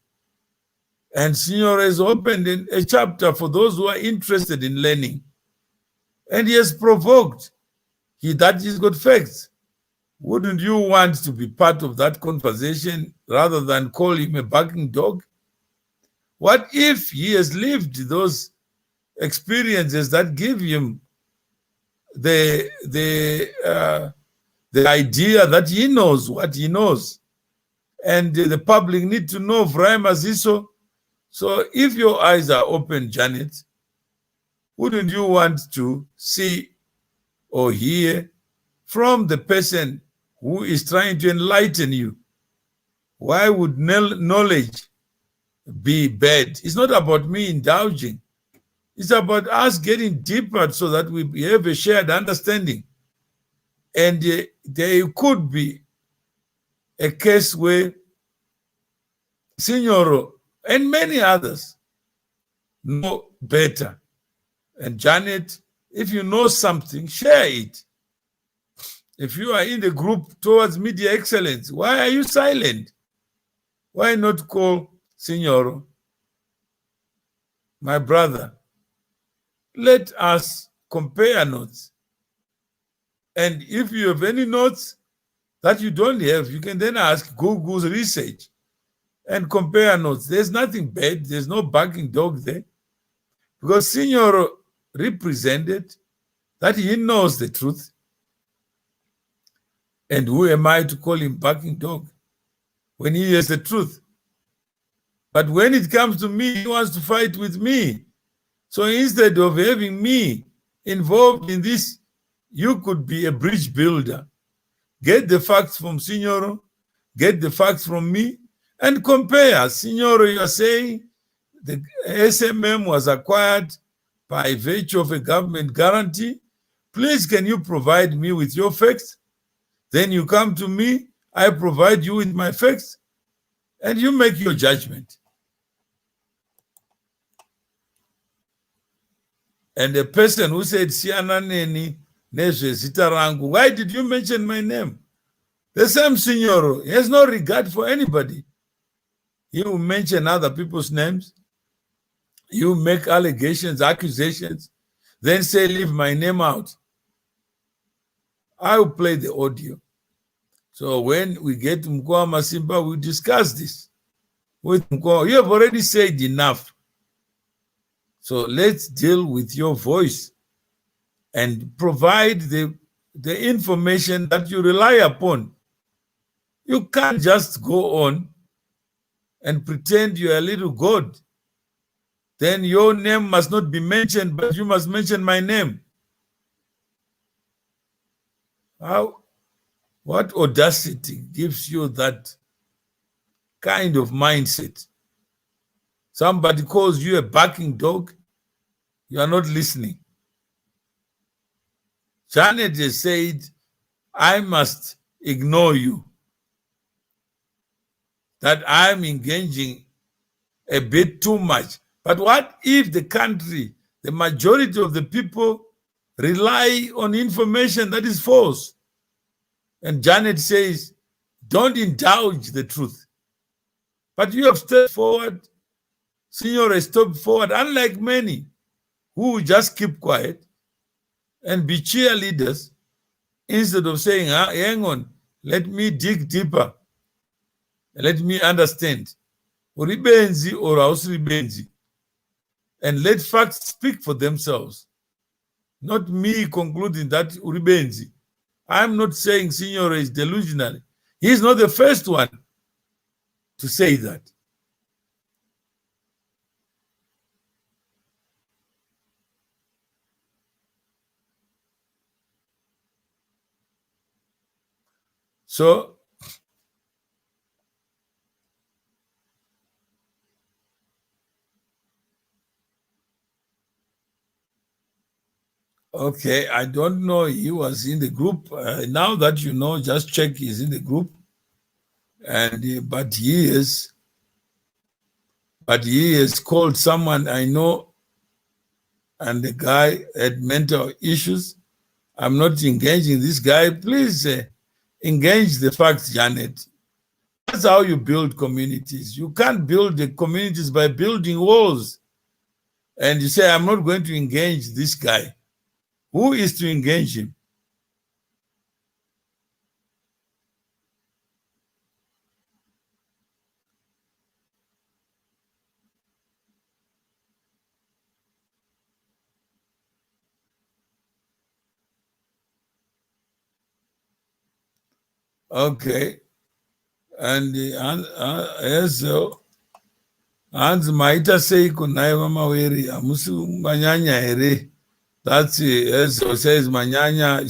And Signoro has opened a chapter for those who are interested in learning. And he has provoked. That he's got facts. Wouldn't you want to be part of that conversation rather than call him a barking dog? What if he has lived those experiences that give him the idea that he knows what he knows? And the public need to know Vraya Maziso. So if your eyes are open, Janet, wouldn't you want to see or hear from the person who is trying to enlighten you? Why would knowledge be bad? It's not about me indulging. It's about us getting deeper so that we have a shared understanding. And there could be a case where Signoro and many others know better. And Janet, if you know something, share it. If you are in the group towards media excellence, why are you silent? Why not call Signoro? My brother, let us compare notes. And if you have any notes that you don't have, you can then ask Google's research and compare notes. There's nothing bad. There's no barking dog there. Because Signoro represented that he knows the truth. And who am I to call him barking dog when he has the truth? But when it comes to me, he wants to fight with me. So instead of having me involved in this, you could be a bridge builder. Get the facts from Signoro, get the facts from me, and compare. Signoro, you are saying the SMM was acquired by virtue of a government guarantee. Please, can you provide me with your facts? Then you come to me, I provide you with my facts, and you make your judgment. And the person who said, Siananeni, Nezwe Zitarangu, why did you mention my name? The same Signoro, he has no regard for anybody. He will mention other people's names. You make allegations, accusations, then say, leave my name out. I will play the audio. So when we get to Mkoa Masimba, we'll discuss this with Mkoa. You have already said enough. So let's deal with your voice and provide the information that you rely upon. You can't just go on and pretend you're a little God. Then your name must not be mentioned, but you must mention my name. How? What audacity gives you that kind of mindset? Somebody calls you a barking dog, you are not listening. Janet has said, I must ignore you, that I'm engaging a bit too much. But what if the country, the majority of the people rely on information that is false? And Janet says, don't indulge the truth. But you have stepped forward, Signor has stepped forward, unlike many who just keep quiet and be cheerleaders instead of saying, hang on, let me dig deeper. Let me understand. Uribenzi or Ausribenzi. And let facts speak for themselves. Not me concluding that Uribenzi. I'm not saying Signor is delusional. He's not the first one to say that. So, Okay, I don't know. He was in the group. Now that you know, just check he's in the group. And but he has called someone I know, and the guy had mental issues. I'm not engaging this guy. Please engage the facts, Janet. That's how you build communities. You can't build the communities by building walls. And you say, I'm not going to engage this guy. Who is to engage him? Okay. And Hans maita sei kunai vamaweri hamusi manyanya here. That's Ezo says manyanya.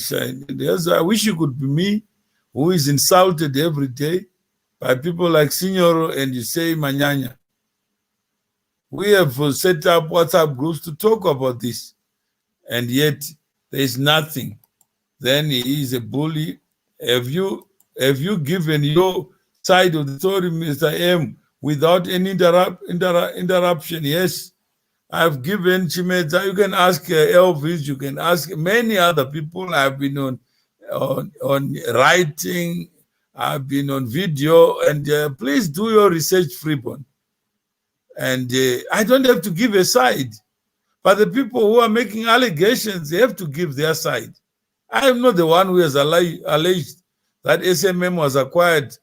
I wish you could be me, who is insulted every day by people like Signoro, and you say manyanya. We have set up WhatsApp groups to talk about this, and yet there is nothing. Then he is a bully. Have you given your side of the story, Mr. M, without any interruption? Yes, I've given Chimedza. You can ask Elvis. You can ask many other people. I've been on writing. I've been on video. And please do your research, Freeborn. And I don't have to give a side. But the people who are making allegations, they have to give their side. I am not the one who has alleged that SMM was acquired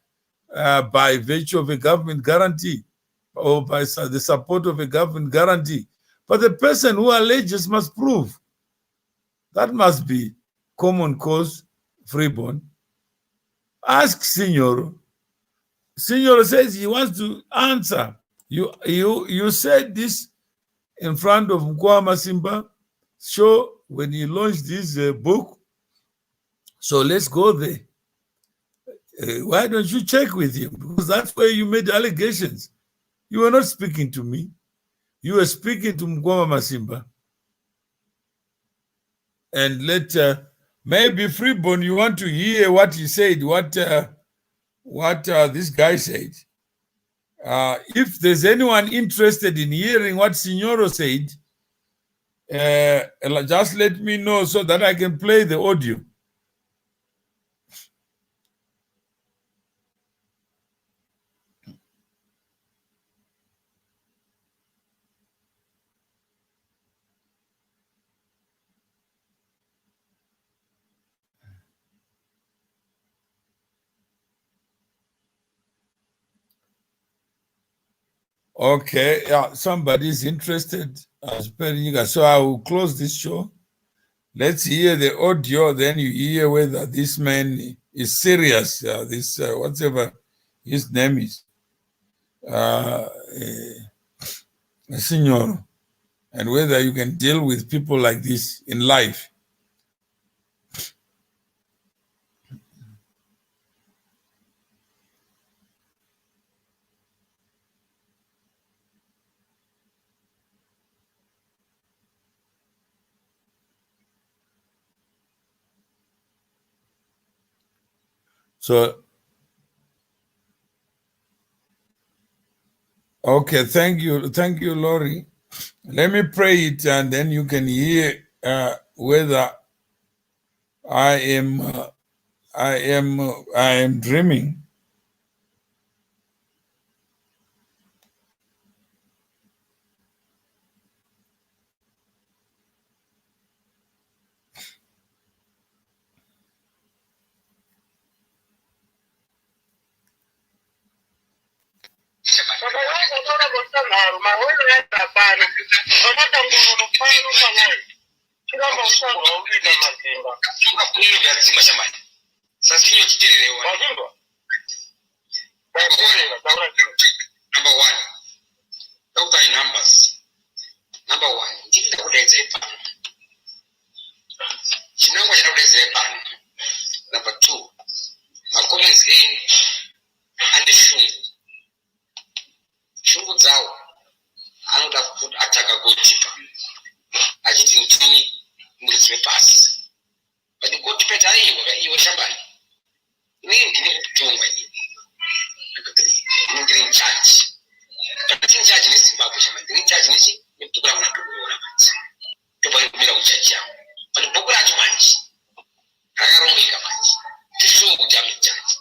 by virtue of a government guarantee or by the support of a government guarantee. But the person who alleges must prove. That must be common cause, Freeborn. Ask Signor. Signor says he wants to answer. You said this in front of Mkwama Simba show when he launched this book. So let's go there. Why don't you check with him? Because that's where you made allegations. You were not speaking to me. You were speaking to Mkwama Masimba. And maybe Freeborn, you want to hear what he said, what this guy said. If there's anyone interested in hearing what Signoro said, just let me know so that I can play the audio. Okay, yeah, somebody's interested. So I will close this show. Let's hear the audio, then you hear whether this man is serious, whatever his name is, Signor, and whether you can deal with people like this in life. So, okay, thank you, Lori. Let me pray it, and then you can hear whether I am dreaming. Number one, doctor in numbers. Number one, ndinda kudedza ipano. Chinangwa chakudedza ipano. Number two, makomezi enu ane shungu dzawo anoda kuti ataka gotipa achiti ndini muridzi wepasi. Shabani. Ini tungwe. Ini green charge. Green charge ni Zimbabwe Shabani. Green charge ni si ni tukula mna tukula manzi. Tupo bila uchaji. Pale bokula manzi. Akarongeka manzi. Tisho kujami charge.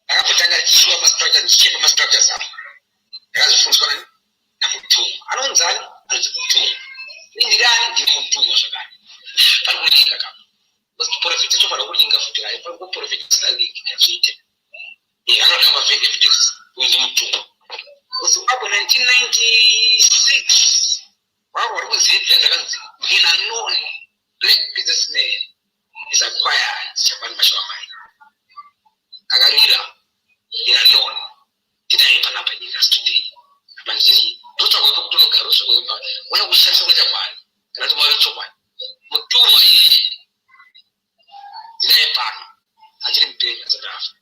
Akapotanga kishiwa mastructure sapi. Akazifunzwa na mtumu. Anonzani anazimutumu. Ndirani ndi mtumu Shabani. Pale kulinga kama. Mas profeta cho para kulinga futira aí para profeta standing kafite. Ana ma fake evidence with mtumu. Zimbabwe 1996. Wao walikuwa kanzi. In a known black businessman is acquired Shabani Mashawamai. Agarira in a known. Tinaipa na panyika today. Manjini tota kwa kutoka garuso kwa wana kushasha kwa jamani. Kana tuma wecho kwa. Mtumu hii Nepal, ajili mpenya zadafu.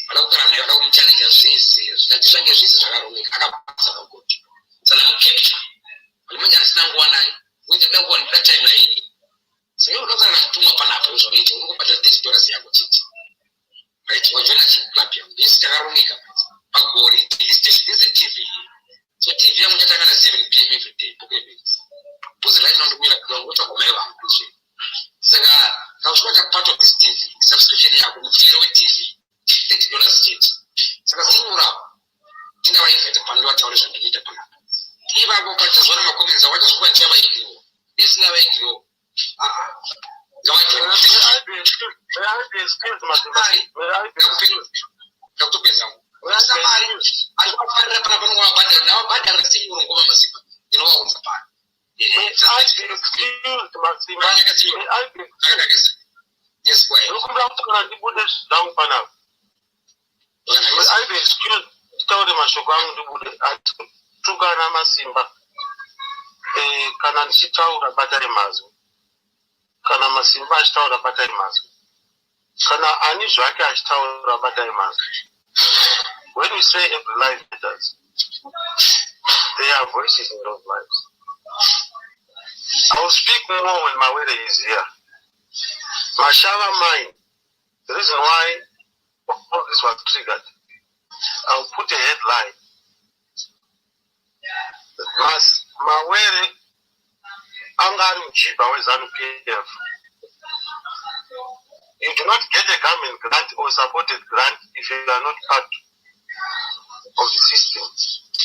Walaukana na yaka umchallenge sisi, tunatishanga sisi zakaromeka akapasa pakoti. Sana mkepta. Walimanja nasinangwa naye, wewe ndio kwa nipata time na hii. Sasa unaanza na mtumwa pana hapo hizo vitu, unapata $10 yako chichi. Right, wajona club ya. This zakaromeka. Pagori, this is TV. So TV yangu nataka na 7 PM every day, poke. Pozi line ndo mimi na kwa kumewa mkuzi. Sasa kama part of this TV, subscription yako mfiro wa TV $30 state. Sasa sura ndio waifete pandwa taonesha ndivyo pana. Hivi hapo pata zona makomenti za watu kwa njia hii. This na wewe. Yes, boy. I've been skilled to mashogangu ndibude atukana masimba kana nchitaura batari mazo kana masimba achitaura batari mazo kana ani zvake achitaura batari mazo. When we say every life matters, there are voices in those lives. I will speak more when Mawere is here. Mashava mind. The reason why all this was triggered, I'll put a headline. Mawere Angari Mchiba with ZANU-PF. You do not get a government grant or supported grant if you are not part of the system,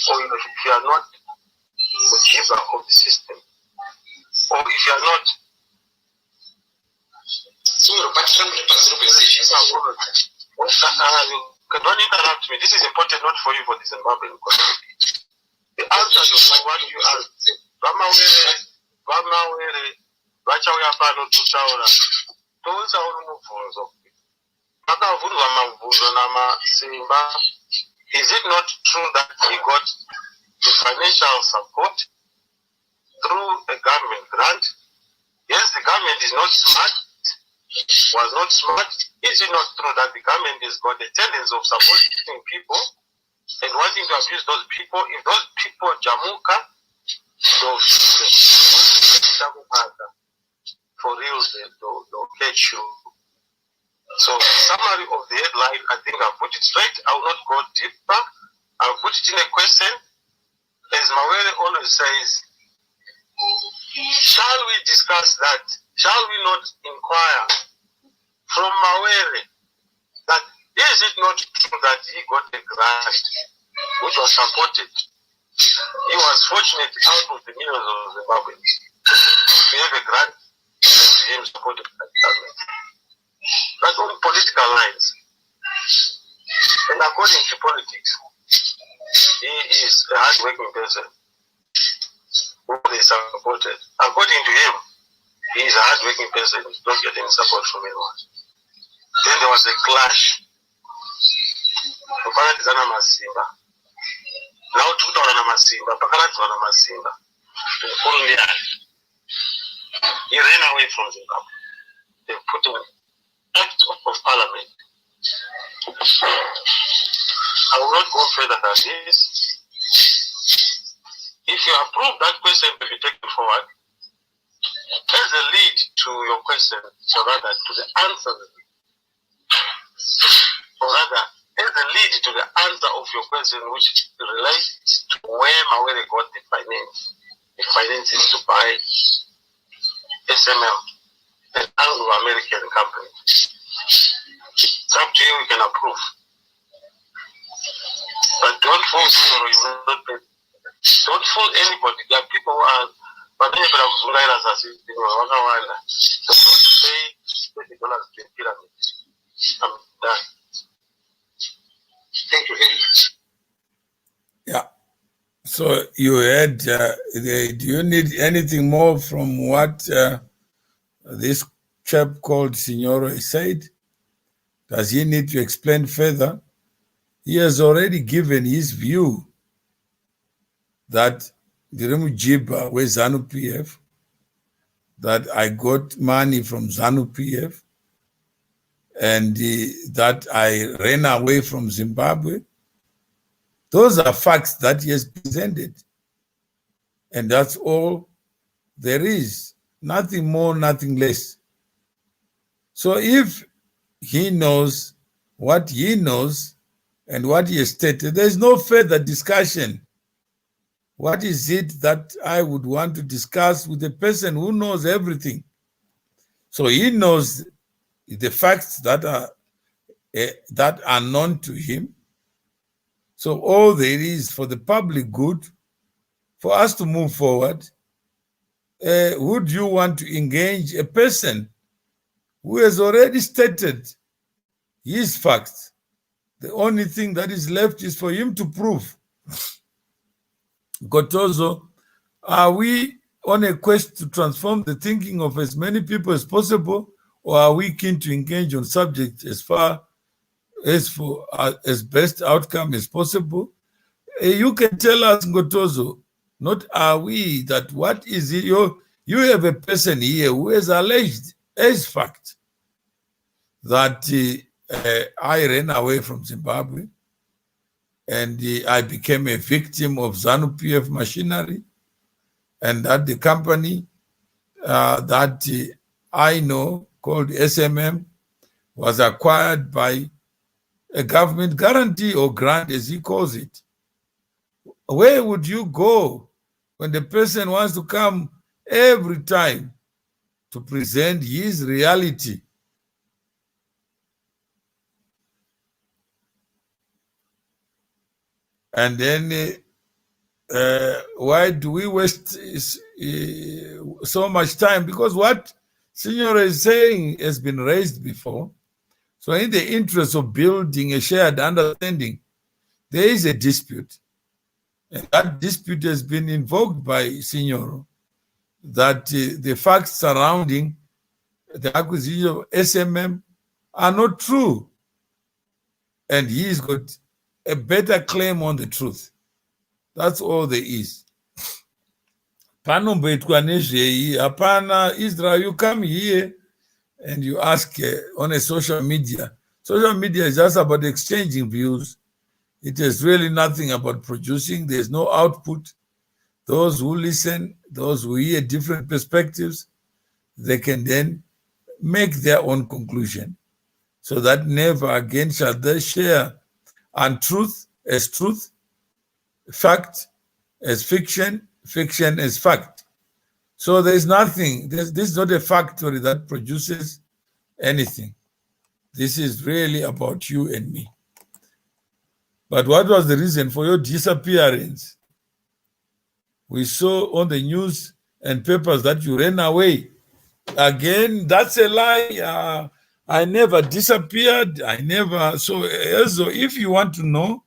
or if you are not Mchiba of the system, or if you are not. So you're back to the don't interrupt me. This is important not for you, for the Zimbabwean economy. The answer to what you asked. Vamawere, vachauya pano tutaura. Toza uri mubvunzo. Makavhurwa mabvunzo namasimba. Is it not true that he got the financial support through a government grant? Yes, the government is not smart. Was not smart. Is it not true that the government has got a tendency of supporting people and wanting to abuse those people? If those people jamuka, for real, they'll catch you. So, summary of the headline, I think I'll put it straight. I will not go deeper. I'll put it in a question. As Mawere always says, shall we discuss that? Shall we not inquire from Mawere that is it not true that he got a grant which was supported? He was fortunate out of the millions of Zimbabweans to have a grant that him supported by the government. That's on political lines. And according to politics, he is a hard-working person who they supported. According to him, he is a hard-working person who is not getting support from anyone. Then there was a clash. Pakanatizana masimba. Now tukutaura masimba. Pakanatizana masimba. He ran away from Zimbabwe. They put him act of parliament. I will not go further than this. If you approve that question to be taken forward, as a lead to your question, so rather to the answer rather, as a lead to the answer of your question, which relates to where Mawere got the finances to buy SMM, an Anglo-American company. It's up to you, you can approve. But don't force don't fool anybody. There are people who are but they have so don't pay $20 to a pyramid. I'm done. Thank you very much. Yeah. So you had, do you need anything more from what this chap called Signoro said? Does he need to explain further? He has already given his view that the Jiba with ZANU PF, that I got money from ZANU PF, and that I ran away from Zimbabwe. Those are facts that he has presented. And that's all there is. Nothing more, nothing less. So if he knows what he knows and what he has stated, there's no further discussion. What is it that I would want to discuss with a person who knows everything? So he knows the facts that are known to him. So all there is for the public good, for us to move forward, would you want to engage a person who has already stated his facts? The only thing that is left is for him to prove. Gotozo, are we on a quest to transform the thinking of as many people as possible, or are we keen to engage on subjects as far as for as best outcome as possible? You can tell us, Gotozo, not are we, that what is it? You have a person here who has alleged as fact that I ran away from Zimbabwe and I became a victim of ZANU PF machinery, and that the company that I know called SMM was acquired by a government guarantee or grant, as he calls it. Where would you go when the person wants to come every time to present his reality? And then why do we waste so much time? Because what Senior is saying has been raised before. So in the interest of building a shared understanding, there is a dispute. And that dispute has been invoked by Signoro, that the facts surrounding the acquisition of SMM are not true. And he's got a better claim on the truth. That's all there is. Apana, Israel, you come here and you ask on a social media. Social media is just about exchanging views. It is really nothing about producing. There's no output. Those who listen, those who hear different perspectives, they can then make their own conclusion. So that never again shall they share untruth as truth, fact as fiction, fiction as fact. So there's nothing, this is not a factory that produces anything. This is really about you and me. But what was the reason for your disappearance? We saw on the news and papers that you ran away. Again, that's a lie. I never disappeared. I never. So if you want to know,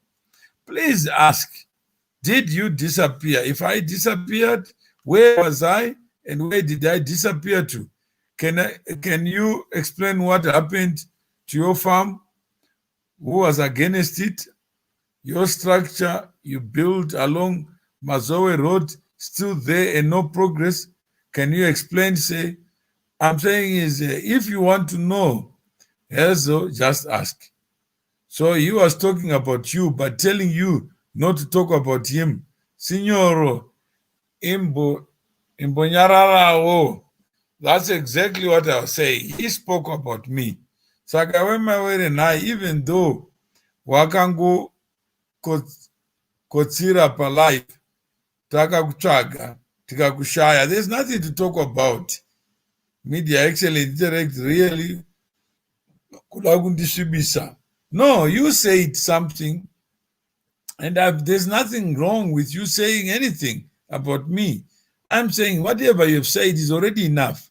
please ask, did you disappear? If I disappeared, where was I and where did I disappear to? Can you explain what happened to your farm? Who was against it? Your structure you built along Mazowe Road, still there and no progress. Can you explain, say? I'm saying is, if you want to know, just ask. So he was talking about you, but telling you not to talk about him. Signoro, Imbonyararao. That's exactly what I was saying. He spoke about me. So I went my way and even though wakango kotsira palive takakutsvaga tikakushaya. There's nothing to talk about. Media excellent direct really kuda kundisvibisa. No, you said something, and there's nothing wrong with you saying anything about me. I'm saying whatever you've said is already enough.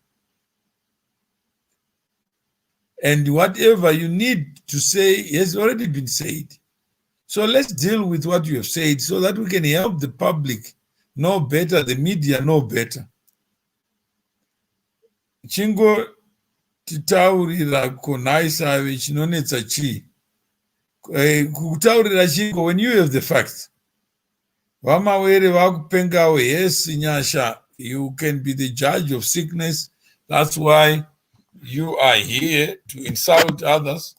And whatever you need to say has already been said. So let's deal with what you have said so that we can help the public know better, the media know better. Chingo titaurira konhaisave chinonetsa chii? Kutaurira chingo when you have the facts. Vamawere vakupengawo, yes, nyasha, you can be the judge of sickness. That's why you are here to insult others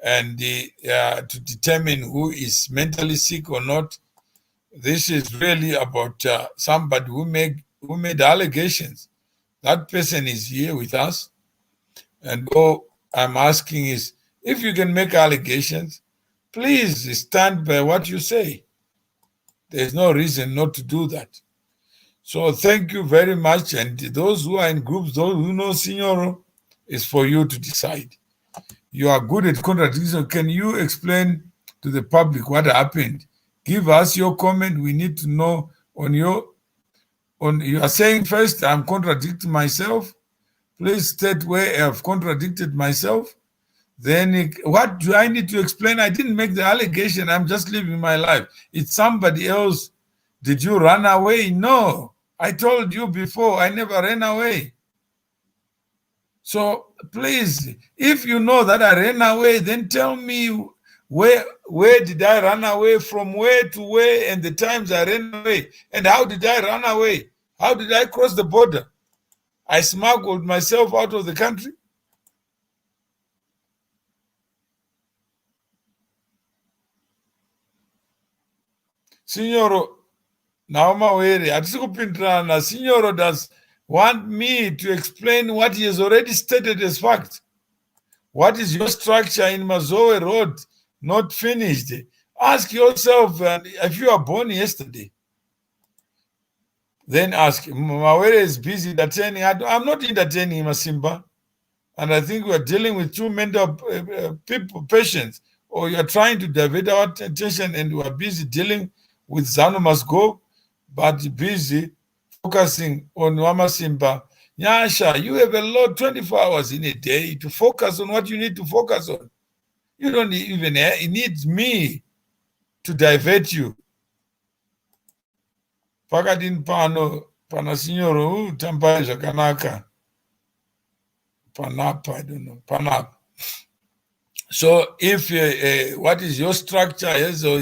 and to determine who is mentally sick or not. This is really about somebody who made allegations. That person is here with us, and all I'm asking is, if you can make allegations, please stand by what you say. There's no reason not to do that. So thank you very much, and those who are in groups, those who know Signoro, is for you to decide. You are good at contradiction. Can you explain to the public what happened? Give us your comment. We need to know you are saying first, I'm contradicting myself. Please state where I've contradicted myself. Then what do I need to explain? I didn't make the allegation. I'm just living my life. It's somebody else. Did you run away? No. I told you before, I never ran away. So please, if you know that I ran away, then tell me where did I run away, from where to where, and the times I ran away, and how did I run away? How did I cross the border? I smuggled myself out of the country. Signoro, Naomawere, Atsikupintrana, Signoro does want me to explain what he has already stated as fact. What is your structure in Mazoe Road not finished? Ask yourself if you are born yesterday. Then ask, Mawere is busy entertaining. I'm not entertaining Masimba. And I think we're dealing with two mental patients, or you're trying to divert our attention and we're busy dealing with Zanu must go, but busy focusing on Wamasimba. Nyasha, you have a lot, 24 hours in a day to focus on what you need to focus on. You don't even need me to divert you. Pakadin pano, Signoro, Tampa Jakanaka. Panap, I don't know, Panap. So if, what is your structure? Yes, or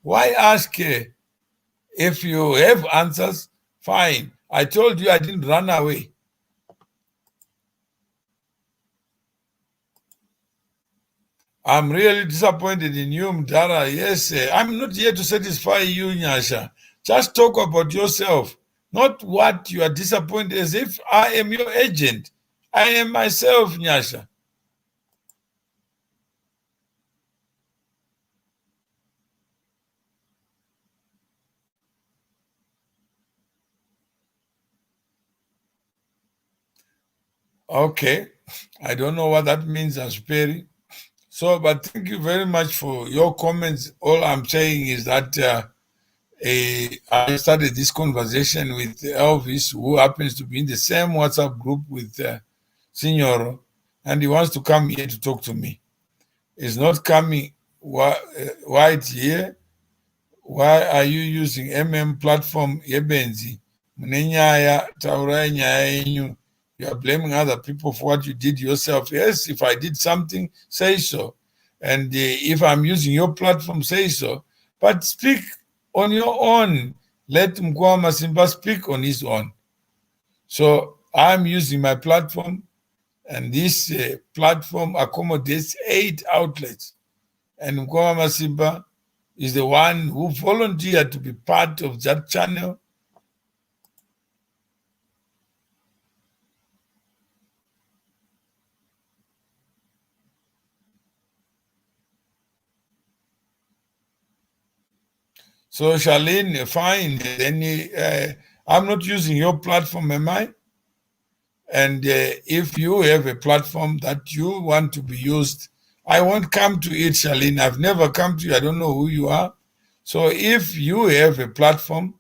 why ask if you have answers? Fine. I told you I didn't run away. I'm really disappointed in you, Mdara. Yes, I'm not here to satisfy you, Nyasha. Just talk about yourself, not what you are disappointed, as if I am your agent. I am myself, Nyasha. Okay. I don't know what that means, Asperi. So, but thank you very much for your comments. All I'm saying is that I started this conversation with Elvis, who happens to be in the same WhatsApp group with Signoro, and he wants to come here to talk to me. He's not coming right here. Why are you using platform Yebenzi? You are blaming other people for what you did yourself. Yes, if I did something, say so. And if I'm using your platform, say so. But speak on your own. Let Mkwama Simba speak on his own. So I'm using my platform, and this platform accommodates 8 outlets. And Mkwama Simba is the one who volunteered to be part of that channel. So Charlene, fine. Then I'm not using your platform, am I? And if you have a platform that you want to be used, I won't come to it, Charlene. I've never come to you. I don't know who you are. So if you have a platform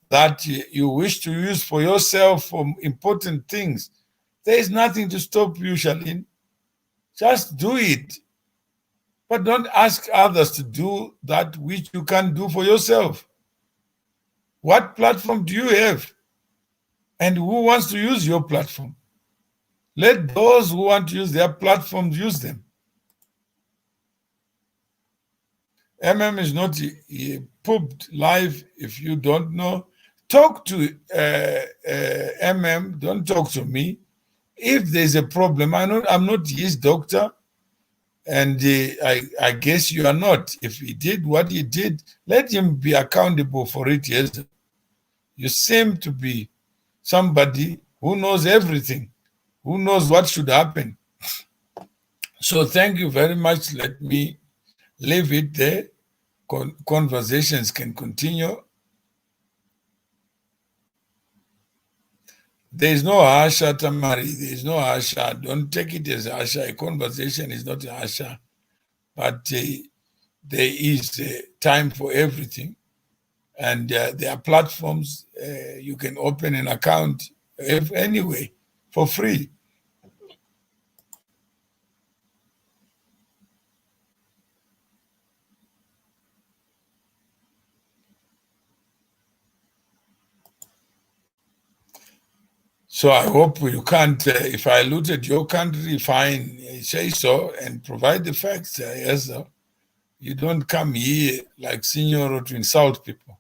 that you wish to use for yourself for important things, there is nothing to stop you, Charlene. Just do it. But don't ask others to do that which you can do for yourself. What platform do you have? And who wants to use your platform? Let those who want to use their platforms use them. Is not pooped live. If you don't know, talk to Don't talk to me. If there's a problem, I'm not his doctor, and I guess you are not. If he did what he did, let him be accountable for it. Yes, you seem to be somebody who knows everything, who knows what should happen. So thank you very much. Let me leave it there. Conversations can continue. There is no Asha, Tamari. There is no Asha. Don't take it as Asha. A conversation is not Asha. But there is time for everything. And there are platforms. You can open an account anyway for free. So I hope you can't, if I looted your country, fine, say so and provide the facts. Yes, sir. You don't come here like Signor to insult people.